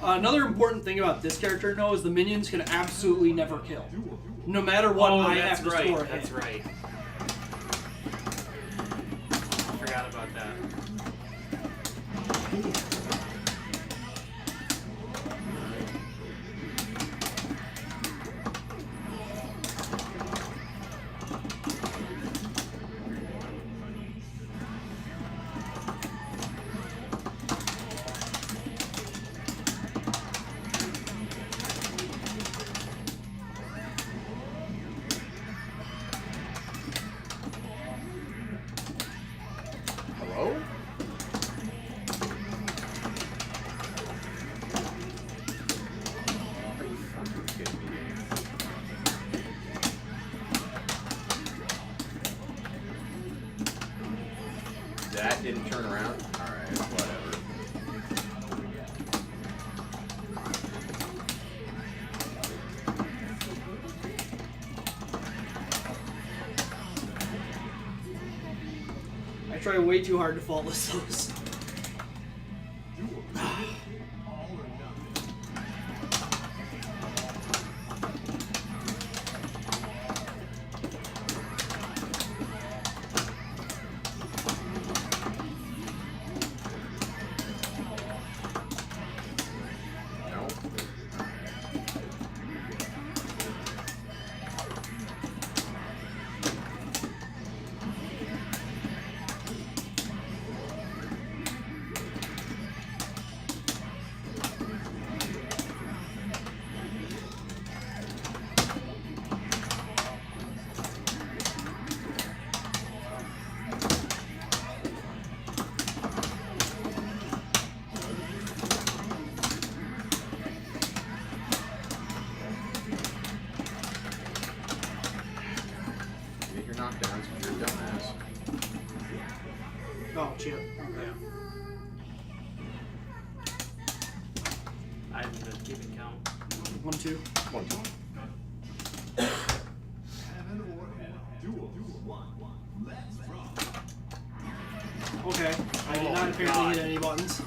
S3: Another important thing about this character, though, is the minions can absolutely never kill. No matter what I
S1: that's
S3: have to
S1: right.
S3: store a
S1: That's
S3: hit.
S1: right. Forgot about that.
S2: Hello? Are you fucking kidding me? That didn't turn around? Alright, whatever.
S3: I try way too hard to faultless those.
S2: No? Get your knockdowns because you're a dumbass.
S3: Oh, shit.
S1: Yeah. I haven't been keeping count.
S3: 1, 2.
S2: One, two.
S3: Okay. I did
S1: Oh,
S3: not apparently
S1: God.
S3: hit any buttons.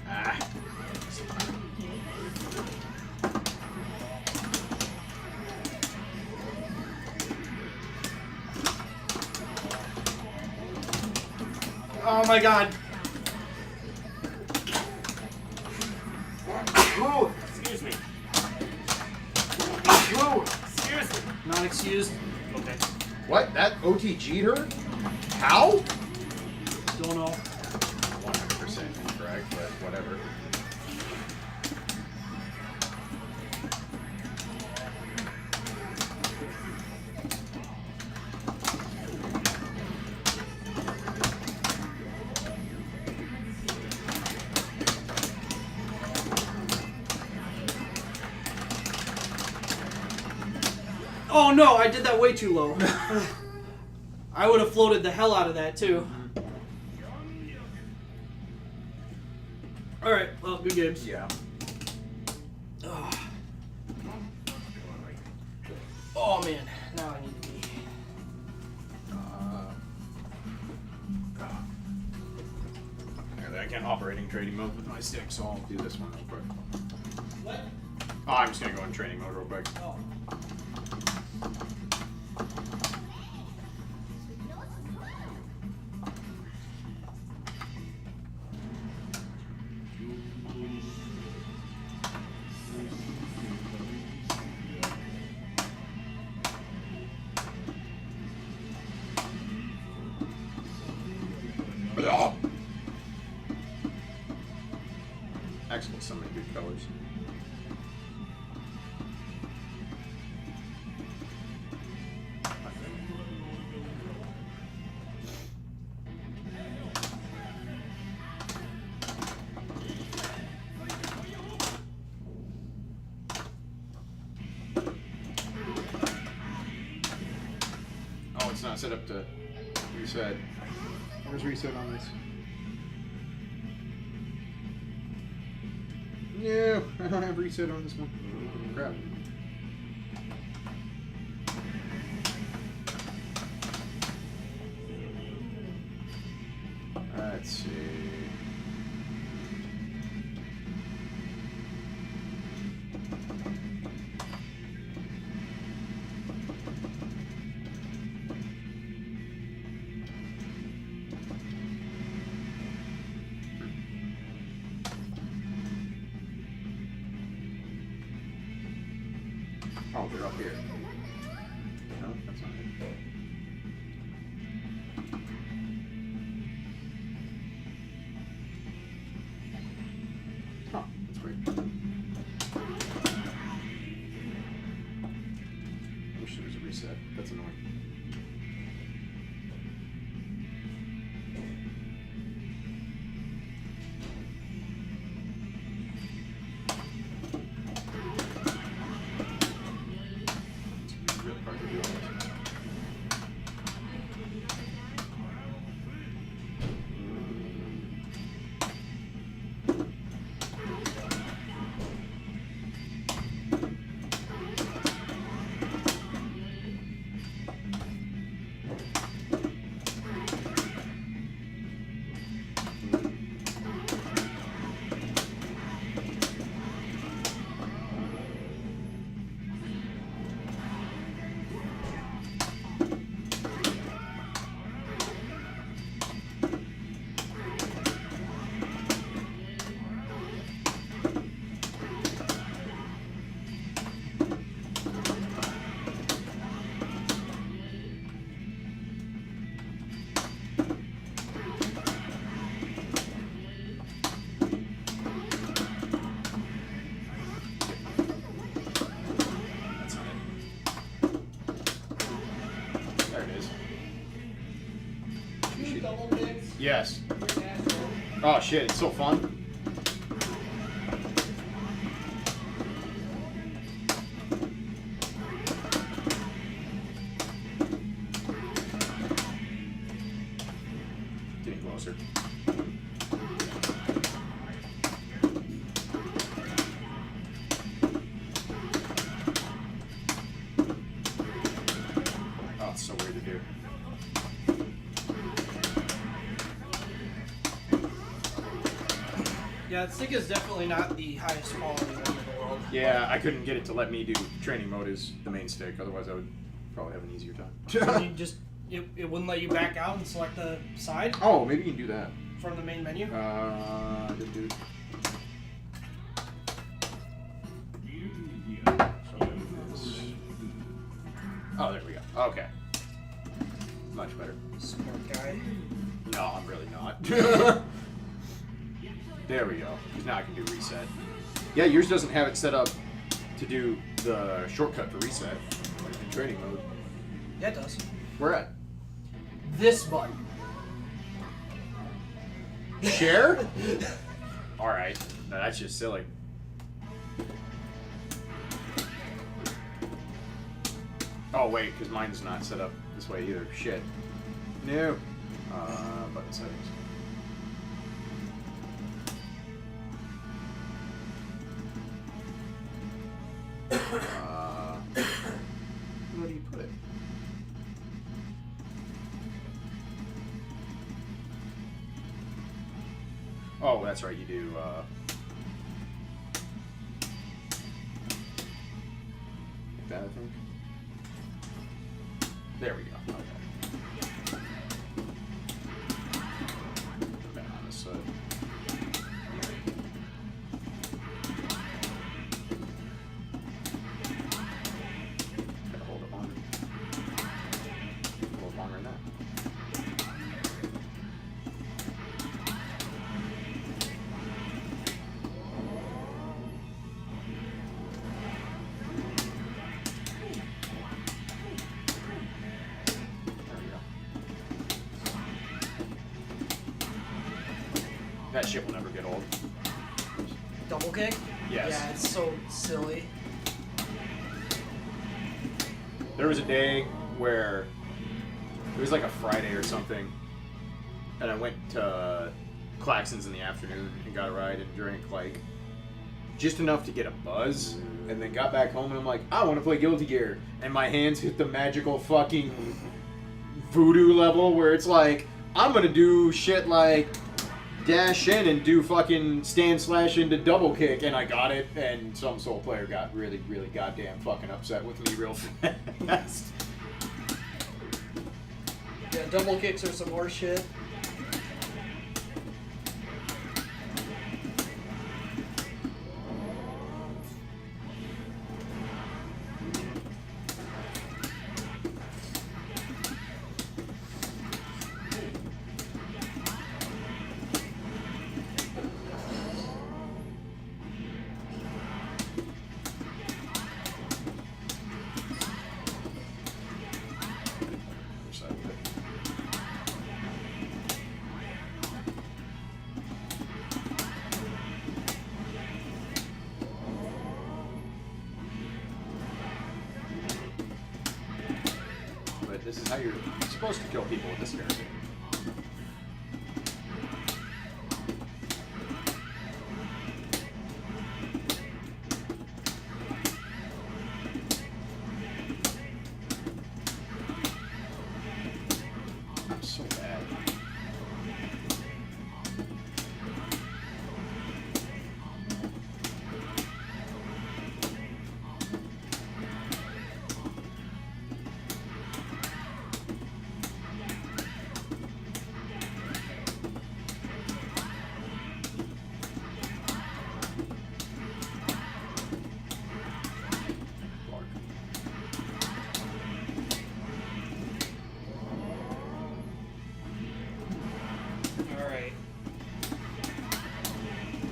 S2: Ah.
S3: Oh my god.
S1: Ooh, excuse me. Ooh, excuse me.
S3: Not excused.
S1: Okay.
S2: What? That OTG'd her? How?
S3: Don't know.
S2: 100% incorrect, but whatever.
S3: Oh no, I did that way too low. I would have floated the hell out of that too. Alright, well, good games.
S2: Yeah.
S3: Oh man, now I need to be.
S2: I can't operating training mode with my stick, so I'll do this one real quick.
S3: What?
S2: Oh, I'm just gonna go in training mode real quick.
S3: Oh.
S2: Excellent, so many good colors. Oh, it's not set up to reset. Where's reset on this? No, I don't have reset on this one. Crap. Let's see. Oh, they're up here. No, that's not it. Huh, that's weird. I wish there was a reset. That's annoying. Really hard to do all this. That's not it. There it is. You should-
S3: Double mix.
S2: Yes. Oh shit, it's so fun. Getting closer. Oh, it's so weird to do.
S3: Yeah, the stick is definitely not the highest quality one in the world.
S2: Yeah, I couldn't get it to let me do training mode as the main stick, otherwise I would probably have an easier
S3: So
S2: time.
S3: you just it wouldn't let you back out and select the side
S2: Oh, maybe you can do that.
S3: from the main menu.
S2: Good dude. Oh, there we go. Okay. Much better.
S3: Smart guy.
S2: No, I'm really not. There we go. 'Cause now I can do reset. Yeah, yours doesn't have it set up to do the shortcut for reset in training mode.
S3: Yeah, it does.
S2: Where at?
S3: This button.
S2: Share? Alright. No, that's just silly. Oh wait, because mine's not set up this way either. Shit. No. Button settings. Where do you put it? Oh, that's right. You do. Like that, I think. There we go. Okay. Back on this side. Gotta hold it longer. Hold it longer than that. That shit will never get old.
S3: Double kick?
S2: Yes.
S3: Yeah, it's so silly.
S2: There was a day where it was like a Friday or something, and I went to Claxon's in the afternoon and got a ride and drank like just enough to get a buzz, and then got back home and I'm like, I want to play Guilty Gear, and my hands hit the magical fucking voodoo level where it's like, I'm gonna do shit like dash in and do fucking stand slash into double kick, and I got it, and some soul player got really, really goddamn fucking upset with me real fast.
S3: Yeah, double kicks are some more shit. This is how you're supposed to kill people with this character. I'm so bad.
S1: Alright.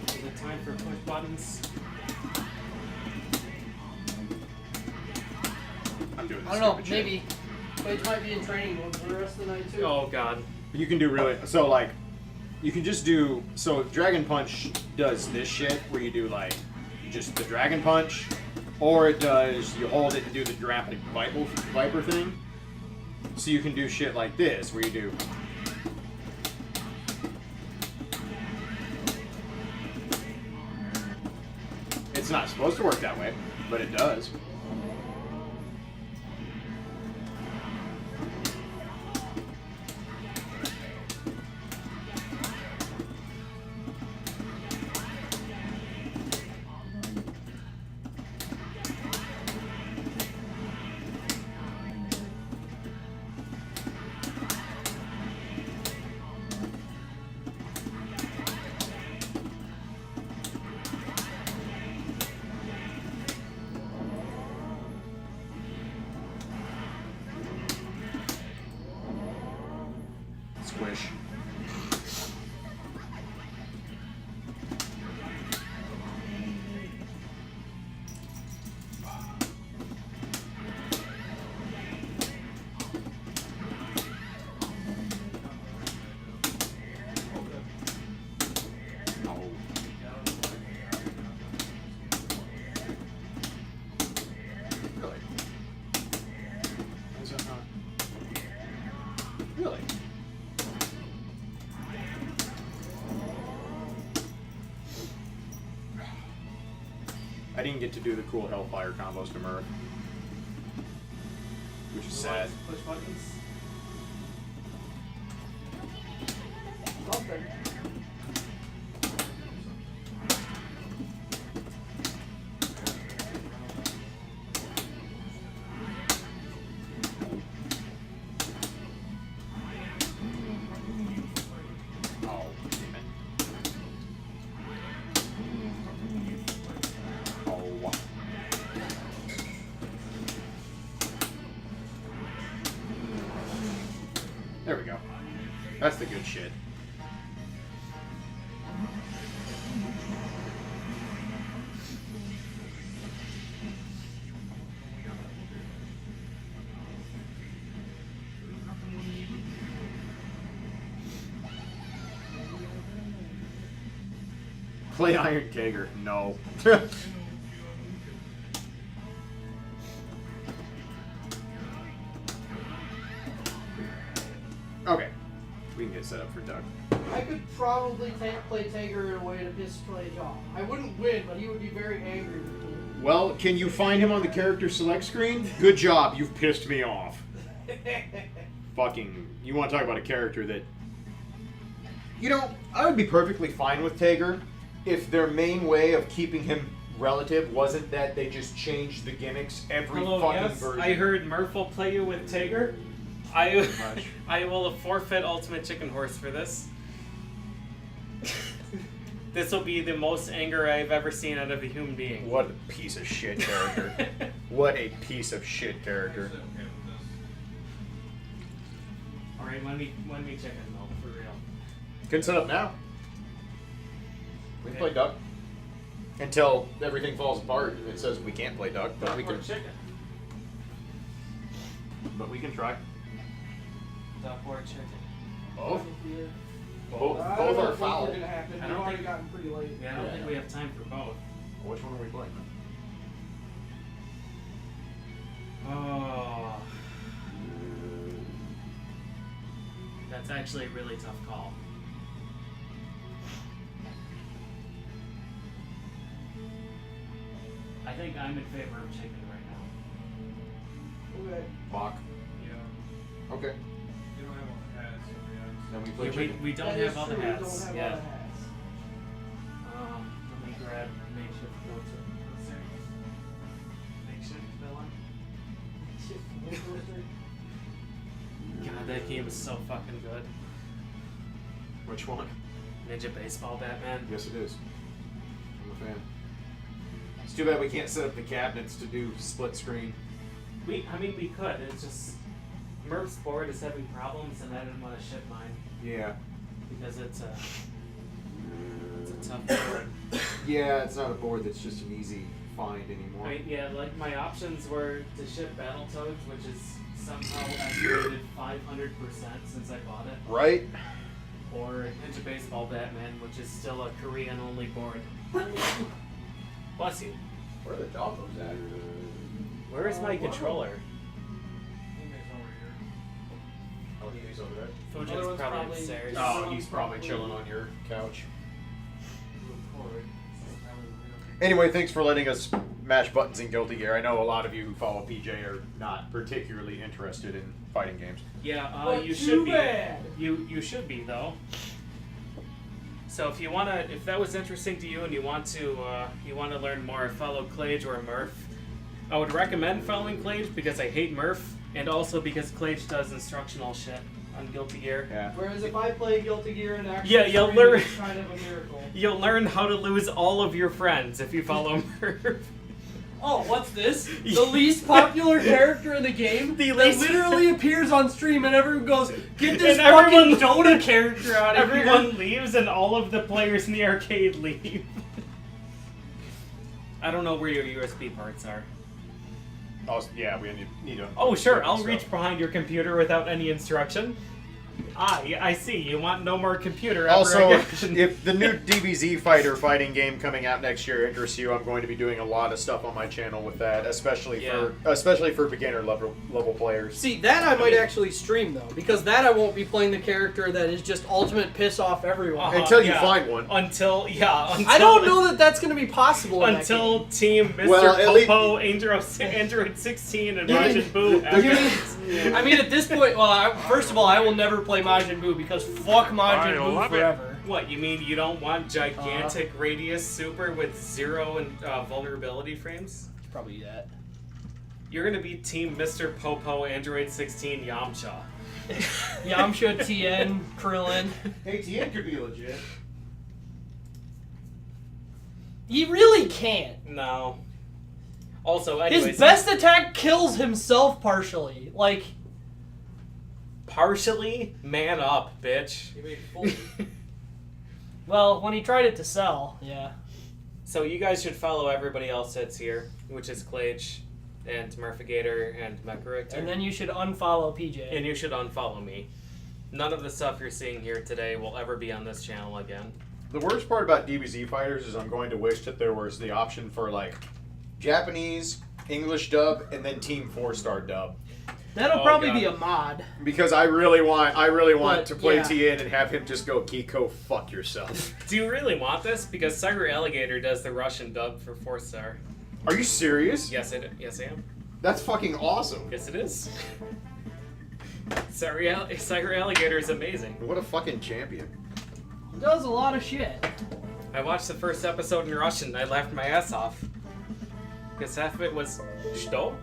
S1: Is it time for push buttons?
S2: I'm doing this.
S3: I don't know,
S2: stupid shit.
S3: maybe. Paige might be in training mode for the rest of the night too.
S1: Oh god.
S2: You can do really so like you can just do so Dragon Punch does this shit where you do like just the Dragon Punch, or it does you hold it and do the dramatic Viper thing. So you can do shit like this where you do it's not supposed to work that way, but it does. Squish. Oh. Really? get to do the cool Hellfire combos to Murph. Which is sad.
S1: Push buttons.
S3: Something.
S2: Oh, damn it. Oh. There we go. That's the good shit. Play Iron Kager. No. Okay. We can get set up for Doug.
S3: I could probably play Tager in a way to piss Clage off. I wouldn't win, but he would be very angry with me.
S2: Well, can you find him on the character select screen? Good job. You've pissed me off. Fucking. You want to talk about a character that. You know, I would be perfectly fine with Tager if their main way of keeping him relative wasn't that they just changed the gimmicks every fucking version.
S1: I heard Murph will play you with Tager. I will forfeit Ultimate Chicken Horse for this. This will be the most anger I've ever seen out of a human being.
S2: What a piece of shit character. What a piece of shit character.
S1: Alright, when we chicken though, for real.
S2: Can set up now. We can play Duck. Until everything falls apart and it says we can't play Duck, but we
S1: Duck or
S2: can.
S1: chicken?
S2: But we can try.
S1: Duck or chicken?
S2: Both?
S3: Both
S2: Both are foul.
S3: Gonna happen.
S1: I
S3: We've
S1: don't
S3: already
S1: think-
S3: gotten pretty late.
S1: Yeah, I don't think we have time for both.
S2: Which one are we playing?
S1: Oh. That's actually a really tough call. I think I'm in favor of chicken right now.
S3: Okay.
S2: Bach.
S4: Yeah.
S2: Okay.
S4: You don't have all the hats, so yeah.
S2: Then we play
S1: Yeah,
S2: chicken.
S1: we don't
S3: That
S1: have
S3: is
S1: all the
S3: true,
S1: hats.
S3: We don't have
S1: Yeah.
S3: all the hats.
S1: Let me grab makeshift filter. Makeshift villain. God, that game is so fucking good.
S2: Which one?
S1: Ninja Baseball Batman.
S2: Yes, it is. I'm a fan. It's too bad we can't set up the cabinets to do split screen.
S1: We could. It's just Murph's board is having problems, and I didn't want to ship mine
S2: Yeah.
S1: because it's a tough board.
S2: Yeah, it's not a board that's just an easy find anymore.
S1: Yeah, like my options were to ship Battletoads, which is somehow escalated 500% since I bought it,
S2: Right?
S1: or Ninja Baseball Batman, which is still a Korean-only board. Bless you.
S2: Where are the doggos at?
S1: Where is my controller?
S2: Oh, he's over there.
S1: Fujin's
S3: Other one's
S1: probably
S3: probably-
S1: upstairs.
S2: Oh, he's probably chilling on your couch.
S1: Record.
S2: Anyway, thanks for letting us mash buttons in Guilty Gear. I know a lot of you who follow PJ are not particularly interested in fighting games.
S1: Yeah,
S3: But
S1: you
S3: too
S1: should be.
S3: bad.
S1: You should be though. So if that was interesting to you and you want to learn more, follow Clage or Murph. I would recommend following Clage because I hate Murph, and also because Clage does instructional shit on Guilty Gear.
S2: Yeah.
S3: Whereas if I play Guilty Gear and actually
S1: Yeah, you'll learn-
S3: it's kind of a miracle.
S1: You'll learn how to lose all of your friends if you follow Murph.
S3: Oh, what's this? The least popular character in the game?
S1: The
S3: That
S1: least-
S3: literally appears on stream and everyone goes, get this
S1: And everyone-
S3: fucking Dota character out of here.
S1: Everyone leaves and all of the players in the arcade leave. I don't know where your USB parts are.
S2: Oh, yeah, we need to.
S1: Oh, sure, I'll reach behind your computer without any instruction. Yeah, I see. You want no more computer ever
S2: Also,
S1: again.
S2: if the new DBZ fighting game coming out next year interests you, I'm going to be doing a lot of stuff on my channel with that, especially for beginner level players.
S3: See, that I might actually stream though, because that I won't be playing the character that is just ultimate piss off everyone.
S2: Until you find one.
S1: Until
S3: I don't know that that's going to be possible.
S1: Until Team Mr.
S2: Well,
S1: Popo, Android 16, and Majin Buu.
S3: I mean, at this point, well, first of all, I will never play Majin Buu because fuck Majin Buu forever.
S1: What, you mean you don't want gigantic radius super with 0 and vulnerability frames?
S3: Probably that.
S1: You're gonna be Team Mr. Popo, Android 16, Yamcha.
S3: Yamcha, Tien, Krillin.
S2: Hey, Tien could be legit.
S3: He really can't.
S1: No. Also, anyways,
S3: his best attack kills himself partially. Like,
S1: partially, man up, bitch.
S3: well, when he tried it to sell, yeah.
S1: So you guys should follow everybody else that's here, which is Clage, and Murphigator, and Mecharichter.
S3: And then you should unfollow PJ.
S1: And you should unfollow me. None of the stuff you're seeing here today will ever be on this channel again.
S2: The worst part about DBZ fighters is I'm going to wish that there was the option for like Japanese, English dub, and then Team 4-star dub.
S3: That'll probably be a mod.
S2: Because I really want to play Tien and have him just go, Kiko, fuck yourself.
S1: Do you really want this? Because Cyber Alligator does the Russian dub for 4-star.
S2: Are you serious?
S1: Yes, I am.
S2: That's fucking awesome.
S1: Yes, it is. Cyber Alligator is amazing.
S2: What a fucking champion.
S3: He does a lot of shit.
S1: I watched the first episode in Russian and I laughed my ass off. Because half of it was Shto?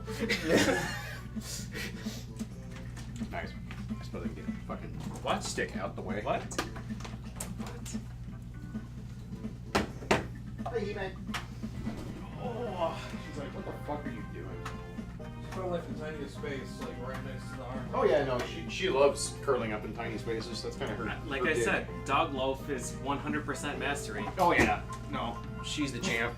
S2: Nice. I suppose I can get a fucking stick out the way.
S1: What?
S2: Hey, He-Man.
S1: Oh.
S2: She's like, what the fuck are you doing?
S4: She's probably like the tiniest space, like right next to the arm.
S2: Oh yeah, no, she loves curling up in tiny spaces. That's kind of her.
S1: Like
S2: her
S1: I
S2: gig.
S1: said, Dog Loaf is 100% mastery.
S2: Oh yeah, no, she's the champ.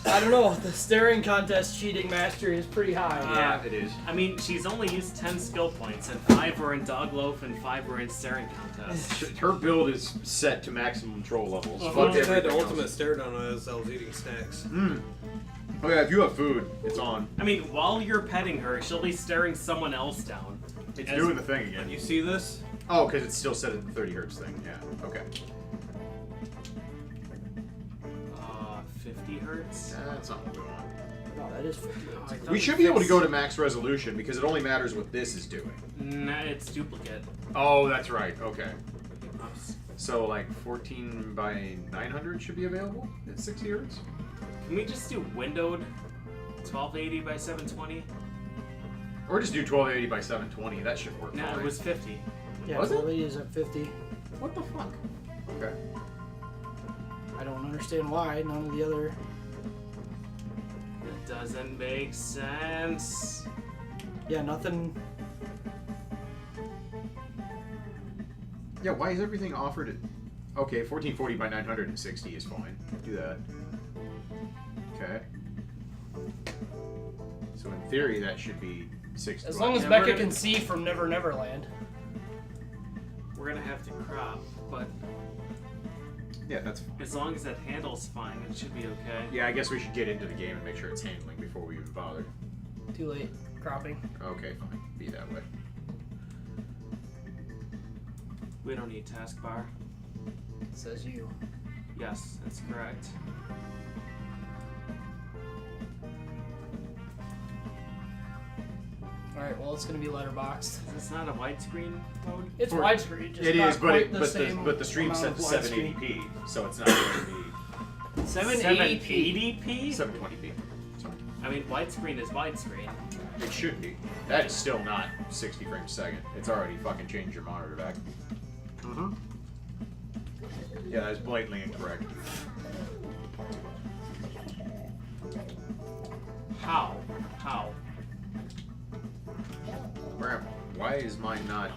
S3: I don't know. The staring contest cheating mastery is pretty high.
S2: Yeah, it is.
S1: I mean, she's only used 10 skill points, and 5 were in Dog Loaf and 5 were in Staring Contest.
S2: Her build is set to maximum troll levels.
S4: I
S2: Fuck
S4: just had the
S2: everything
S4: ultimate
S2: else.
S4: stare down as I was eating snacks.
S2: Oh yeah, if you have food, it's on.
S1: I mean, while you're petting her, she'll be staring someone else down.
S2: It's doing the thing again.
S4: You see this?
S2: Oh, because it's still set at the 30 hertz thing. Yeah. Okay.
S1: 50 hertz?
S2: That's not what we want.
S3: No, that is 50.
S1: I thought
S2: We
S1: it
S2: should be able to
S1: fixed-
S2: go to max resolution because it only matters what this is doing.
S1: Nah, it's duplicate.
S2: Oh, that's right. Okay. So like 14 by 900 should be available at 60 hertz.
S1: Can we just do windowed 1280 by 720?
S2: Or just do 1280 by 720. That should work.
S1: No,
S2: fine.
S1: it was 50.
S3: Yeah,
S2: Was it?
S3: Lily is at 50.
S2: What the fuck? Okay.
S3: I don't understand why none of the other.
S1: It doesn't make sense.
S3: Yeah, nothing.
S2: Yeah, why is everything offered at... Okay, 1440 by 960 is fine. Do that. Okay. So in theory, that should be 60.
S3: As long as
S1: Yeah,
S3: Becca
S1: we're gonna-
S3: can see from Never Neverland.
S1: We're gonna have to crop, but
S2: Yeah, that's fine.
S1: as long as that handle's fine, it should be okay.
S2: Yeah, I guess we should get into the game and make sure it's handling before we even bother.
S3: Too late. Cropping.
S2: Okay, fine. Be that way.
S1: We don't need taskbar.
S3: Says you.
S1: Yes, that's correct.
S3: Alright, well, it's going to be letterboxed.
S1: It's not a widescreen mode?
S3: It's
S2: For-
S3: widescreen. Just
S2: It
S3: not
S2: is,
S3: quite
S2: but
S3: the same
S2: the stream's set
S3: amount
S2: to
S3: of widescreen.
S2: 780p, so it's not going to be
S3: 780p.
S1: 780p?
S2: 720p. Sorry.
S1: I mean, widescreen is widescreen.
S2: It should be. That is still not 60 frames a second. It's already fucking changed your monitor back. Mm-hmm. Yeah, that is blatantly incorrect.
S1: How? How?
S2: Why is mine not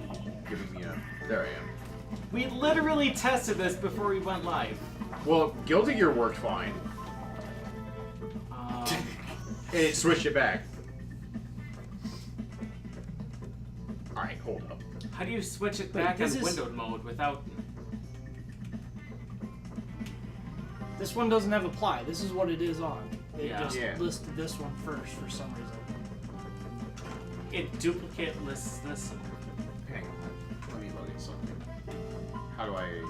S2: giving me a... There I am.
S1: We literally tested this before we went live.
S2: Well, Guilty Gear worked fine.
S1: Um,
S2: And it switched it back. Alright, hold up.
S1: How do you switch it back on windowed mode without...
S3: This one doesn't have apply. This is what it is on. They
S1: Yeah.
S3: just listed this one first for some reason.
S1: It duplicate lists this.
S2: Hang on. Let me look at something. How do I...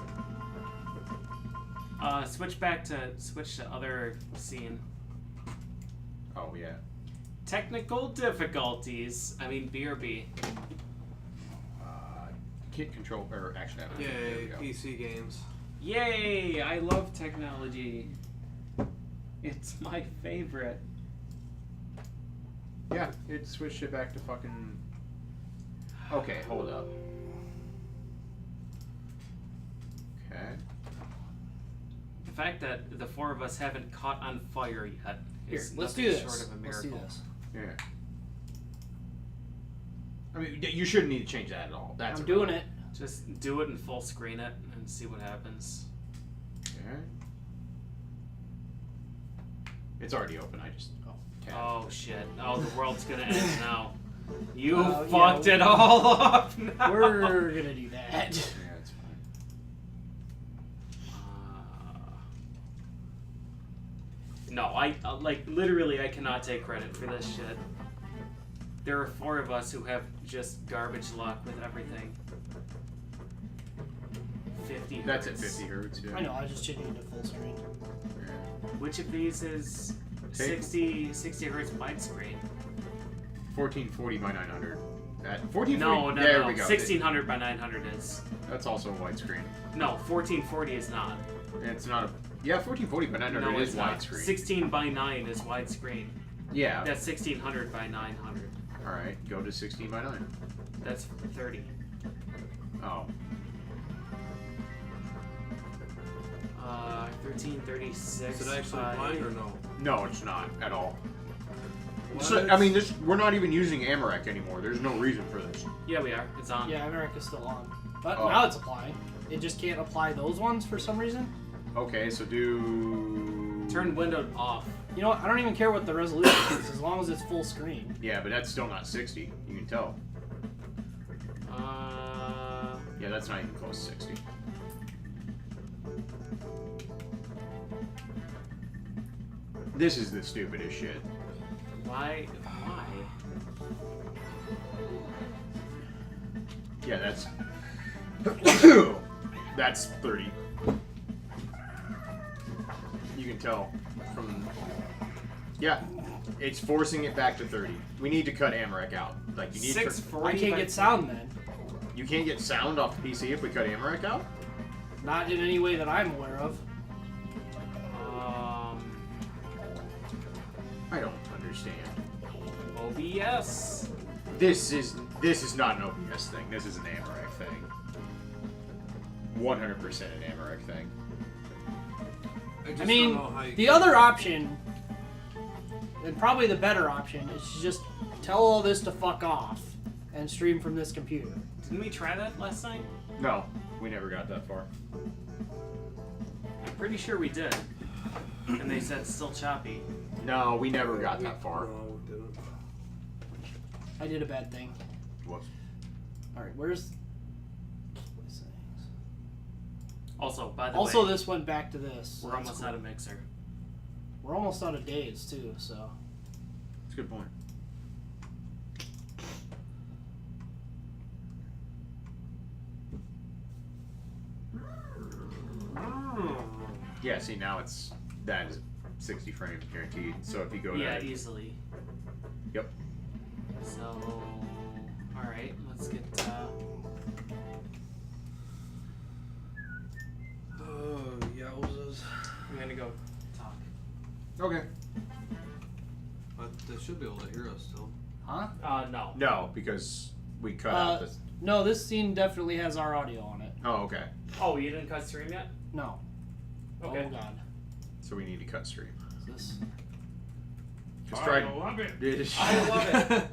S1: Switch to other scene.
S2: Oh, yeah.
S1: Technical difficulties. I mean, BRB.
S2: Kit control, or actually, I don't know. There
S4: Yay,
S2: we go.
S4: PC games.
S1: Yay! I love technology. It's my favorite.
S2: Yeah, it switched it back to fucking... Okay, hold up. Okay.
S1: The fact that the four of us haven't caught on fire yet
S3: Here,
S1: is
S3: let's
S1: nothing
S3: do this.
S1: short of a
S3: Let's
S1: miracle.
S3: do this.
S2: Yeah. I mean, you shouldn't need to change that at all. That's
S3: I'm doing it.
S1: Just do it and full screen it and see what happens.
S2: Okay. It's already open. I just... tabbed.
S1: Oh shit. Oh, the world's gonna end now. You
S3: Yeah,
S1: fucked it all up now.
S3: We're gonna do that.
S2: Yeah, it's fine.
S1: No, I like literally I cannot take credit for this shit. There are four of us who have just garbage luck with everything. 50
S2: That's at
S1: hertz.
S2: 50 hertz, yeah.
S3: I know. I just changed it to full screen.
S2: Yeah.
S1: Which of these is
S2: Take-
S1: 60 hertz widescreen?
S2: 1440 by 900. At 1440.
S1: No,
S2: there
S1: no.
S2: we go.
S1: 1600 by 900 is.
S2: That's also widescreen.
S1: No, 1440 is not.
S2: It's not a... Yeah, 1440 by 900
S1: No,
S2: is
S1: it's not.
S2: widescreen.
S1: 16 by 9 is widescreen.
S2: Yeah.
S1: That's 1600 by 900.
S2: Alright, go to 16 by 9.
S1: That's 30.
S2: Oh.
S1: 1336.
S4: Is it actually
S1: by...
S4: blind or no?
S2: No, it's not at all.
S4: What?
S2: So, I mean, we're not even using Amarek anymore. There's no reason for this.
S1: Yeah, we are. It's on.
S3: Yeah, America's still on, but
S2: Oh.
S3: now it's applying. It just can't apply those ones for some reason.
S2: Okay, so do...
S1: Turn windowed off.
S3: You know what? I don't even care what the resolution is, as long as it's full screen.
S2: Yeah, but that's still not 60. You can tell. Yeah, that's not even close to 60. This is the stupidest shit.
S1: Why?
S2: Yeah, that's... that's 30. You can tell from... Yeah, it's forcing it back to 30. We need to cut Amarek out. Like, you need to...
S1: 640.
S3: I can't get sound then.
S2: You can't get sound off the PC if we cut Amarek out?
S3: Not in any way that I'm aware of.
S2: I don't understand.
S1: OBS.
S2: This is not an OBS thing. This is an Amarek thing. 100% an Amarek thing.
S3: I mean, the other option, and probably the better option, is to just tell all this to fuck off and stream from this computer.
S1: Didn't we try that last night?
S2: No, we never got that far.
S1: I'm pretty sure we did. And they said still choppy.
S2: No, we never got that far.
S4: No, we didn't.
S3: I did a bad thing.
S2: Whoops.
S3: Alright, where's...
S1: Also, by the
S3: Also,
S1: way,
S3: this went back to this.
S1: we're almost out of mixer.
S3: We're almost out of days, too, so...
S2: That's a good point. Yeah, see, now it's... That is 60 frames guaranteed. So if you go
S1: Yeah,
S2: to...
S1: easily.
S2: Yep.
S1: So, alright, let's get,
S4: Oh, yowzers.
S1: I'm gonna go talk.
S2: Okay.
S4: But they should be able to hear us still.
S3: Huh?
S1: No.
S2: No, because we cut out this...
S3: No, this scene definitely has our audio on it.
S2: Oh, okay.
S1: Oh, you didn't cut stream yet?
S3: No.
S1: Okay.
S3: Oh, God.
S2: So we need to cut stream.
S3: This...
S2: Just try...
S1: love it.
S2: It.
S1: I love it.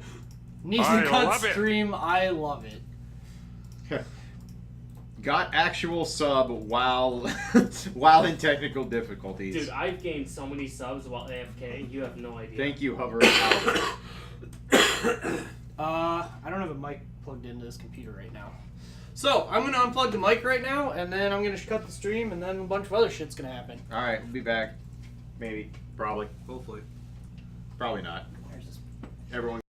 S3: Need
S2: I
S3: to cut
S2: love it.
S3: stream, I love it.
S2: Got actual sub while while in technical difficulties.
S1: Dude, I've gained so many subs while AFK, you have no idea.
S2: Thank you, Hover.
S3: I don't have a mic plugged into this computer right now. So, I'm going to unplug the mic right now, and then I'm going to cut the stream, and then a bunch of other shit's going to happen.
S2: Alright, we'll be back. Maybe. Probably.
S4: Hopefully.
S2: Probably not.
S3: There's this
S2: Everyone